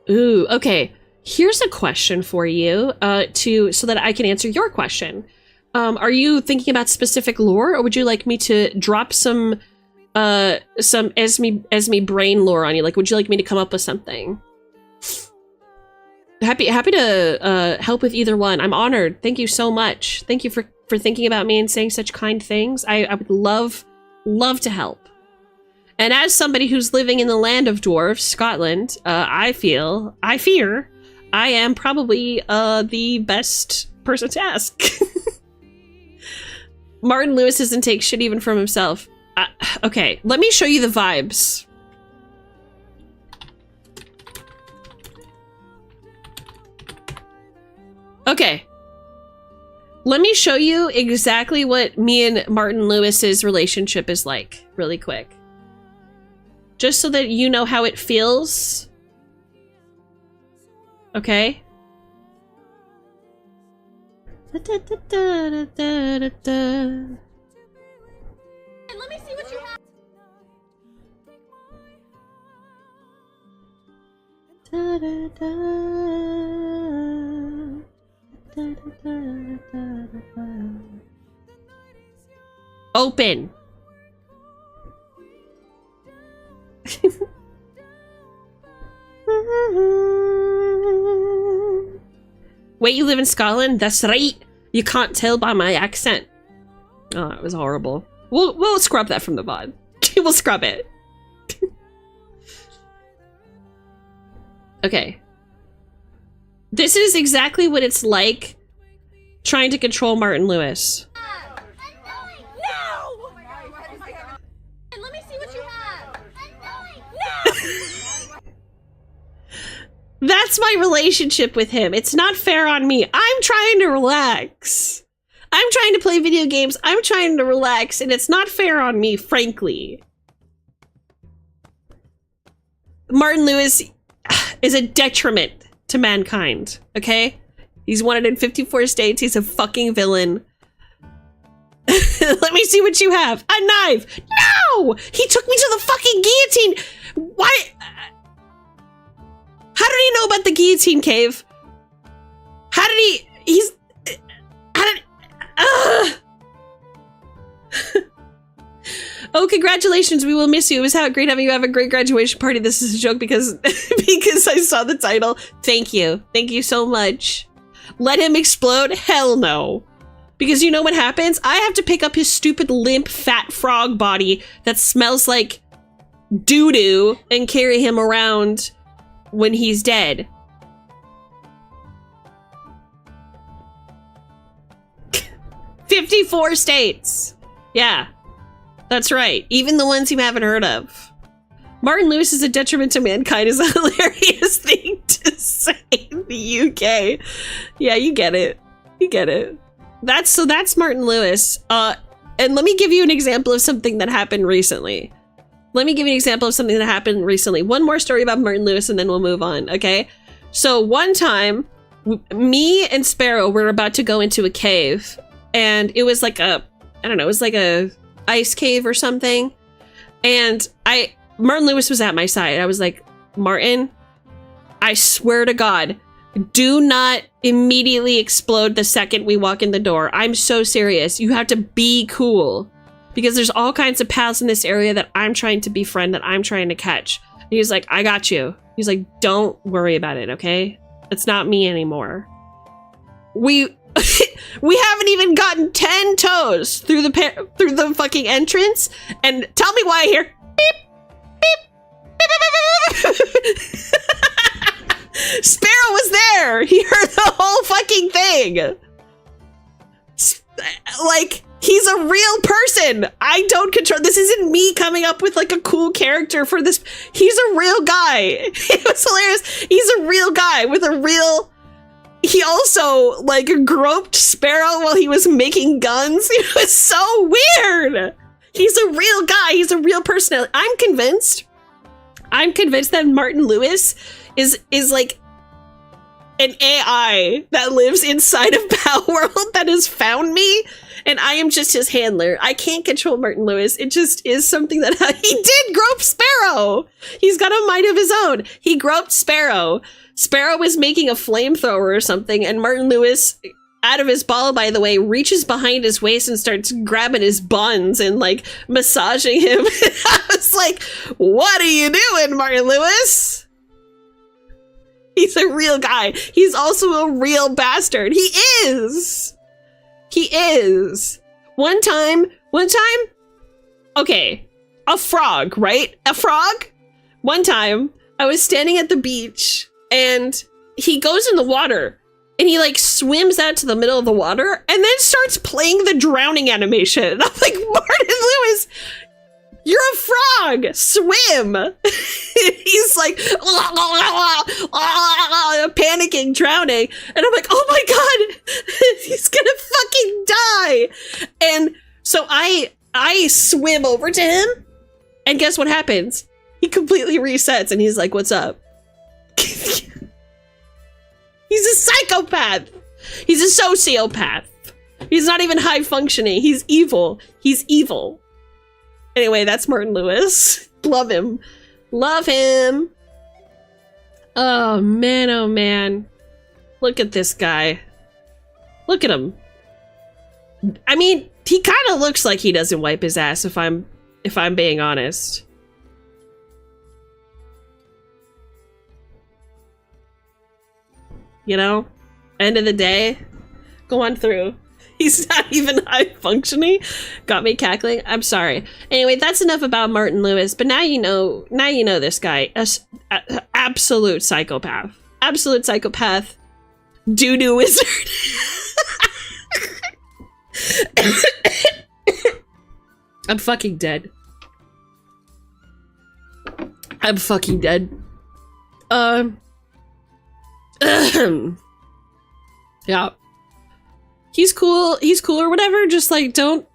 Ooh, okay. Here's a question for you, so that I can answer your question. Are you thinking about specific lore, or would you like me to drop some Esme brain lore on you? Like, would you like me to come up with something? Happy to help with either one. I'm honored. Thank you so much. Thank you for thinking about me and saying such kind things. I would love to help. And as somebody who's living in the land of dwarves, Scotland, I fear I am probably the best person to ask. Martin Lewis doesn't take shit even from himself. Okay, let me show you the vibes. Okay. Let me show you exactly what me and Martin Lewis's relationship is like, really quick. Just so that you know how it feels. Okay? Let me see what you have. Open. Wait, you live in Scotland? That's right. You can't tell by my accent. Oh, that was horrible. We'll scrub that from the VOD. We'll scrub it. Okay. This is exactly what it's like trying to control Martin Lewis. No! Let me see what you have. No! That's my relationship with him. It's not fair on me. I'm trying to relax. I'm trying to play video games. I'm trying to relax, and it's not fair on me, frankly. Martin Lewis is a detriment to mankind, okay? He's wanted in 54 states. He's a fucking villain. Let me see what you have. A knife. No! He took me to the fucking guillotine. Why? How did he know know about the guillotine cave? How did he? He's. How did? Oh, congratulations! We will miss you. It was great having you have a great graduation party. This is a joke because because I saw the title. Thank you so much. Let him explode? Hell no. Because you know what happens? I have to pick up his stupid limp fat frog body that smells like doo-doo and carry him around when he's dead. "54 states. Yeah, that's right. Even the ones you haven't heard of. Martin Lewis is a detriment to mankind is a hilarious thing to say in the UK. Yeah, you get it. You get it. That's Martin Lewis. And let me give you an example of something that happened recently. One more story about Martin Lewis and then we'll move on, okay? So one time, me and Sparrow were about to go into a cave, and it was like it was like a ice cave or something. And Martin Lewis was at my side. I was like, Martin, I swear to God, do not immediately explode the second we walk in the door. I'm so serious. You have to be cool. Because there's all kinds of pals in this area that I'm trying to befriend, that I'm trying to catch. And he was like, I got you. He's like, don't worry about it, okay? It's not me anymore. We haven't even gotten 10 toes through the fucking entrance. And tell me why I hear beep, beep, beep, beep, beep, beep. Sparrow was there. He heard the whole fucking thing. Like, he's a real person. I don't control. This isn't me coming up with like a cool character for this. He's a real guy. It was hilarious. He's a real guy with a real. He also like groped Sparrow while he was making guns. It was so weird. He's a real guy. He's a real personality. I'm convinced that Martin Lewis is like an AI that lives inside of Palworld that has found me, and I am just his handler. I can't control Martin Lewis. It just is something that he did grope Sparrow. He's got a mind of his own. He groped Sparrow. Sparrow was making a flamethrower or something, and Martin Lewis, out of his ball, by the way, reaches behind his waist and starts grabbing his buns and like massaging him. I was like, what are you doing, Martin Lewis? He's a real guy. He's also a real bastard. He is. He is. One time, okay, a frog, right? A frog? One time, I was standing at the beach, and he goes in the water, and he, like, swims out to the middle of the water, and then starts playing the drowning animation. And I'm like, Martin Lewis, you're a frog! Swim! He's like, panicking, drowning. And I'm like, oh my God, he's gonna fucking die. And so I swim over to him, and guess what happens? He completely resets, and he's like, what's up? He's a psychopath. He's a sociopath. He's not even high functioning. He's evil. He's evil. Anyway, that's Martin Lewis. Love him. Love him. Oh man. Look at this guy. Look at him. I mean, he kind of looks like he doesn't wipe his ass if I'm being honest. You know? End of the day, go on through. He's not even high functioning. Got me cackling. I'm sorry. Anyway, that's enough about Martin Lewis. But now you know this guy. Absolute psychopath. Absolute psychopath. Doo-doo wizard. I'm fucking dead. I'm fucking dead. Yeah. He's cool or whatever, just like don't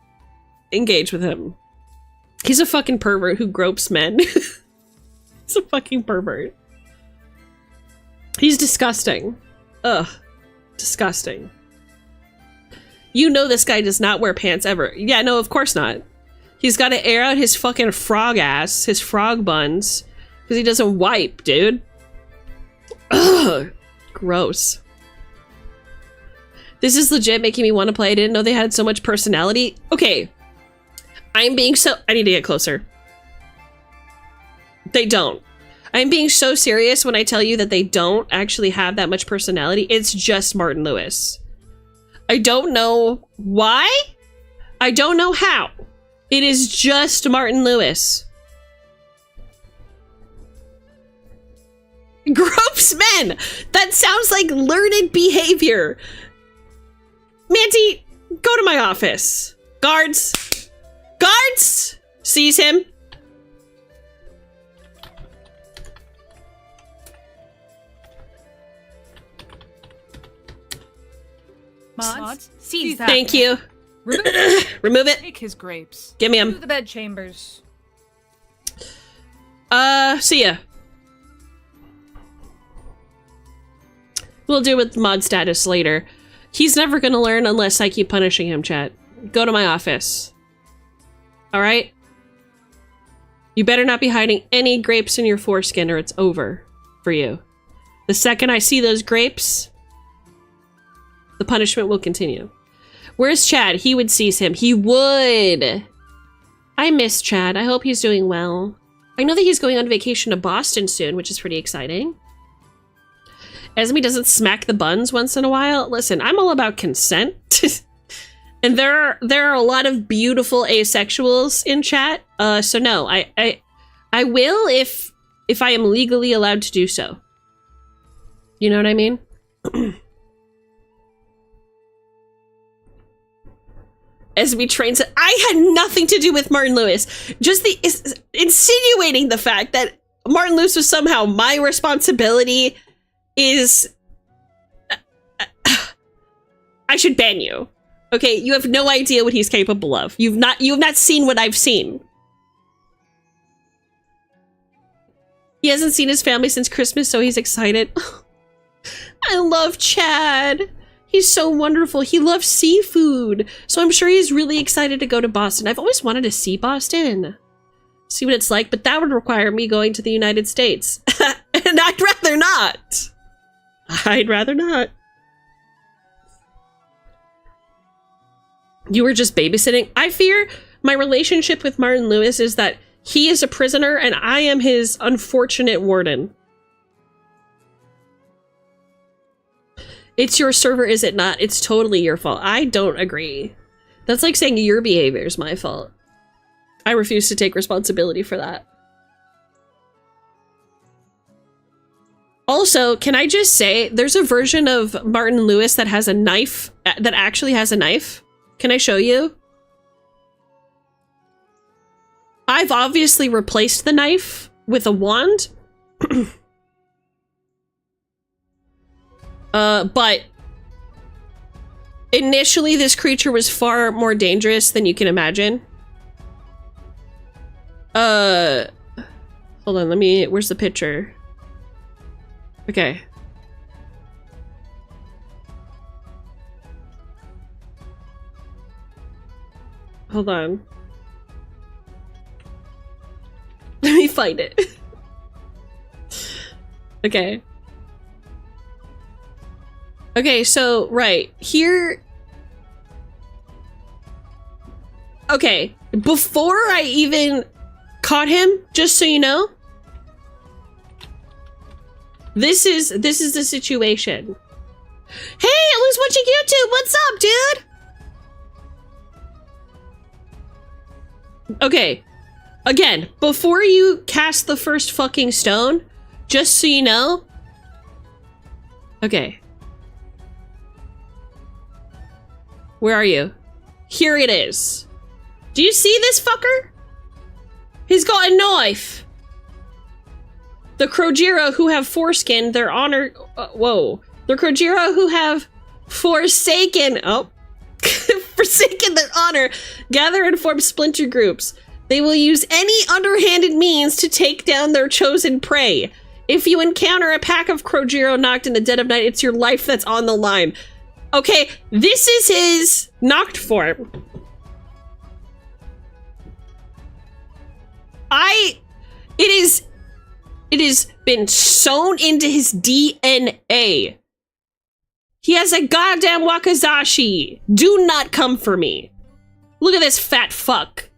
engage with him. He's a fucking pervert who gropes men. He's a fucking pervert. He's disgusting. Ugh. Disgusting. You know this guy does not wear pants ever. Yeah, no, of course not. He's got to air out his fucking frog ass, his frog buns, because he doesn't wipe, dude. Ugh, gross. This is legit making me want to play. I didn't know they had so much personality. Okay. I'm being so... I need to get closer. They don't. I'm being so serious when I tell you that they don't actually have that much personality. It's just Martin Lewis. I don't know why. I don't know how. It is just Martin Lewis. Gropes men! That sounds like learned behavior. Manti, go to my office. Guards! Guards! Seize him. Mods, seize that. Thank you. Remove it. Take his grapes. Give me To him. the bed chambers. See ya. We'll deal with mod status later. He's never gonna learn unless I keep punishing him, chat. Go to my office. Alright? You better not be hiding any grapes in your foreskin or it's over for you. The second I see those grapes, the punishment will continue. Where's Chad? He would seize him. He would! I miss Chad. I hope he's doing well. I know that he's going on vacation to Boston soon, which is pretty exciting. Esme doesn't smack the buns once in a while. Listen, I'm all about consent. And there are a lot of beautiful asexuals in chat. So no, I will if I am legally allowed to do so. You know what I mean? Esme trains it. I had nothing to do with Martin Lewis. Just insinuating the fact that Martin Lewis was somehow my responsibility is... I should ban you. Okay, you have no idea what he's capable of. You have not seen what I've seen. He hasn't seen his family since Christmas, so he's excited. I love Chad. He's so wonderful. He loves seafood. So I'm sure he's really excited to go to Boston. I've always wanted to see Boston. See what it's like, but that would require me going to the United States. And I'd rather not. I'd rather not. You were just babysitting? I fear my relationship with Martin Lewis is that he is a prisoner and I am his unfortunate warden. It's your server, is it not? It's totally your fault. I don't agree. That's like saying your behavior is my fault. I refuse to take responsibility for that. Also, can I just say, there's a version of Martin Lewis that has a knife, that actually has a knife. Can I show you? I've obviously replaced the knife with a wand. But initially this creature was far more dangerous than you can imagine. Hold on, where's the picture? Okay. Hold on. Let me find it. Okay. Okay, so, right. Here... Okay. Before I even caught him, just so you know, this is the situation. Hey, I was watching YouTube! What's up, dude? Okay, again, before you cast the first fucking stone, just so you know. Okay. Where are you? Here it is. Do you see this fucker? He's got a knife. The Krojira who have foreskin, their honor... whoa. The Krojira who have forsaken... Oh. Forsaken their honor, gather and form splinter groups. They will use any underhanded means to take down their chosen prey. If you encounter a pack of Krojiro knocked in the dead of night, it's your life that's on the line. Okay, this is his knocked form. It is It has been sewn into his DNA. He has a goddamn wakizashi. Do not come for me. Look at this fat fuck.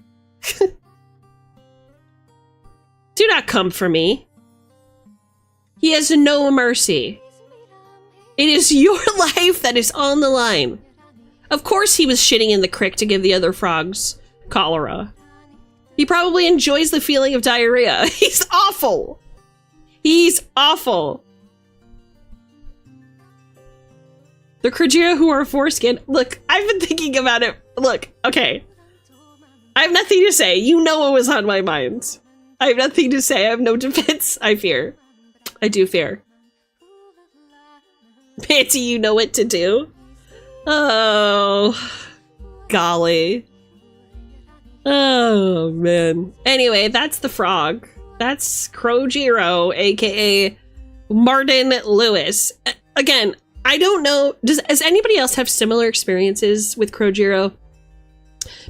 Do not come for me. He has no mercy. It is your life that is on the line. Of course he was shitting in the creek to give the other frogs cholera. He probably enjoys the feeling of diarrhea. He's awful. He's awful. The Krajira who are foreskin. Look, I've been thinking about it. Look, okay. I have nothing to say. You know what was on my mind. I have nothing to say. I have no defense. I fear. I do fear. Panty, you know what to do? Oh, golly. Oh, man. Anyway, that's the frog. That's Krojiro, aka Martin Lewis. Again, I don't know. Does anybody else have similar experiences with Krojiro?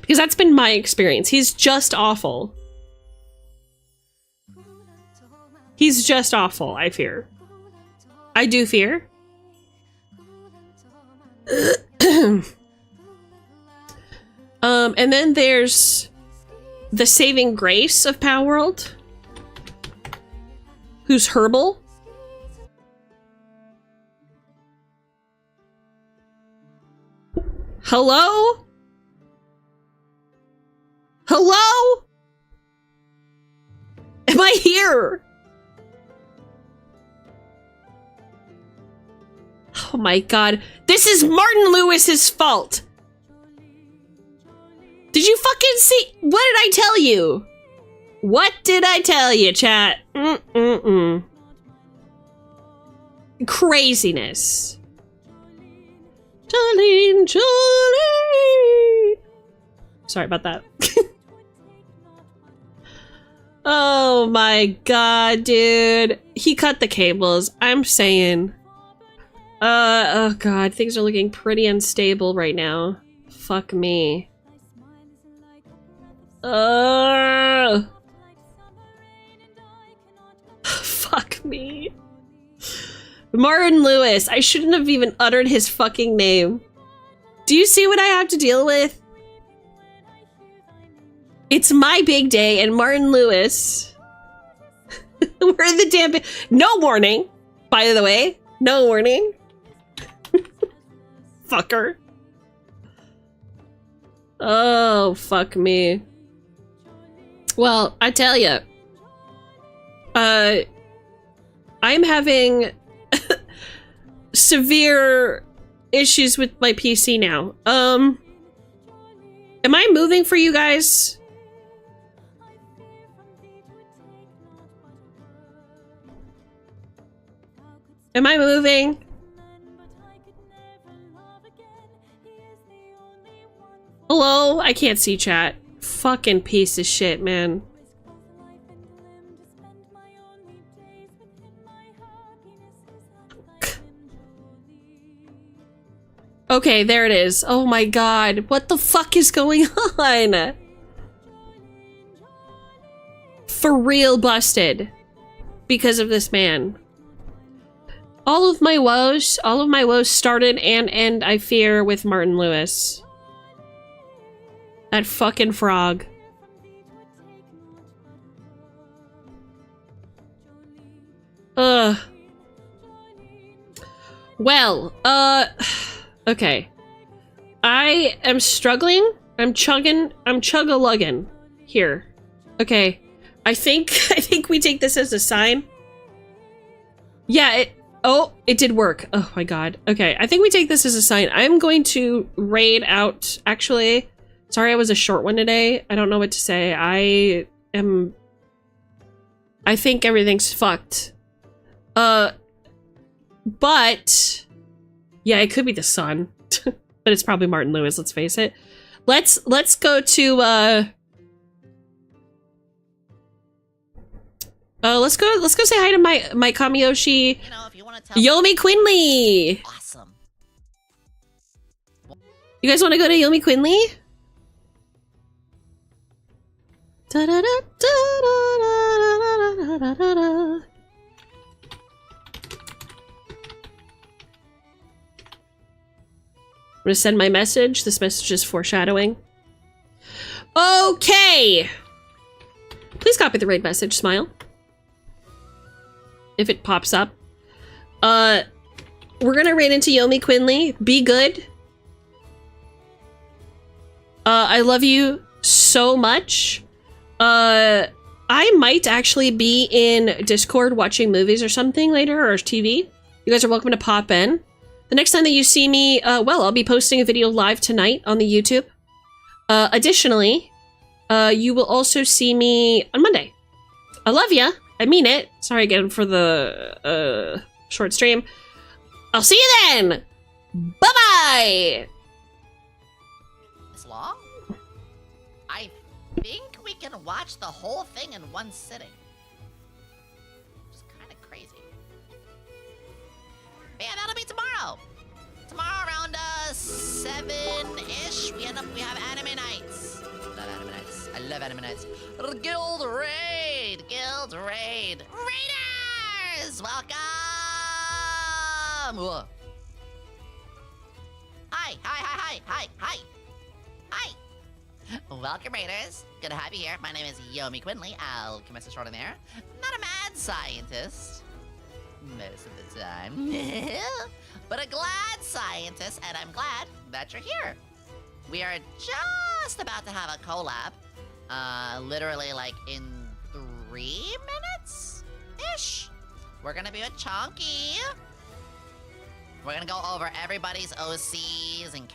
Because that's been my experience. He's just awful. He's just awful, I fear. I do fear. And then there's the saving grace of Palworld, who's herbal. Hello? Hello? Am I here? Oh my god. This is Martin Lewis's fault. Did you fucking see? What did I tell you? What did I tell you, chat? Craziness. Jolene, Jolene. Sorry about that. Oh my god, dude. He cut the cables. I'm saying. Oh god, things are looking pretty unstable right now. Fuck me. Fuck me. Martin Lewis. I shouldn't have even uttered his fucking name. Do you see what I have to deal with? It's my big day and Martin Lewis. We're the damn... No warning, by the way. No warning. Fucker. Oh, fuck me. Well, I tell you. I'm having severe issues with my PC now. Am I moving for you guys? Am I moving? Hello? I can't see chat. Fucking piece of shit, man. Okay, there it is. Oh my god. What the fuck is going on? For real busted. Because of this man. All of my woes started and end, I fear, with Martin Lewis. That fucking frog. Ugh. Well, okay. I am struggling. I'm chug-a-lugging here. Okay. I think we take this as a sign. Yeah, it did work. Oh my god. Okay, I think we take this as a sign. I'm going to raid out, actually. Sorry I was a short one today. I don't know what to say. I think everything's fucked. But yeah, it could be the sun. But it's probably Martin Lewis, let's face it. Let's go to let's go say hi to my Kamiyoshi. You know, if you want to tell Yomi Quinley. awesome. You guys want to go to Yomi Quinley? Da da da da da da da da da. gonna send my message. This message is foreshadowing. Okay! Please copy the raid message, Smile. If it pops up. We're gonna raid into Yomi Quinley. Be good. I love you so much. I might actually be in Discord watching movies or something later, or TV. You guys are welcome to pop in. The next time that you see me, well, I'll be posting a video live tonight on the YouTube. Additionally, you will also see me on Monday. I love ya. I mean it. Sorry again for the short stream. I'll see you then. Bye-bye. It's long? I think we can watch the whole thing in one sitting. It's kind of crazy. But yeah, that'll be tomorrow. Tomorrow around 7-ish, we have anime nights. Love anime nights. I love anime nights. Guild raid. Raiders, welcome. Whoa. Hi. Welcome, Raiders. Good to have you here. My name is Yomi Quinley. I'll commit short in there. Not a mad scientist. Most of the time. But a glad scientist, and I'm glad that you're here. We are just about to have a collab. Literally like in 3 minutes-ish. We're gonna be with Chonky. We're gonna go over everybody's OCs and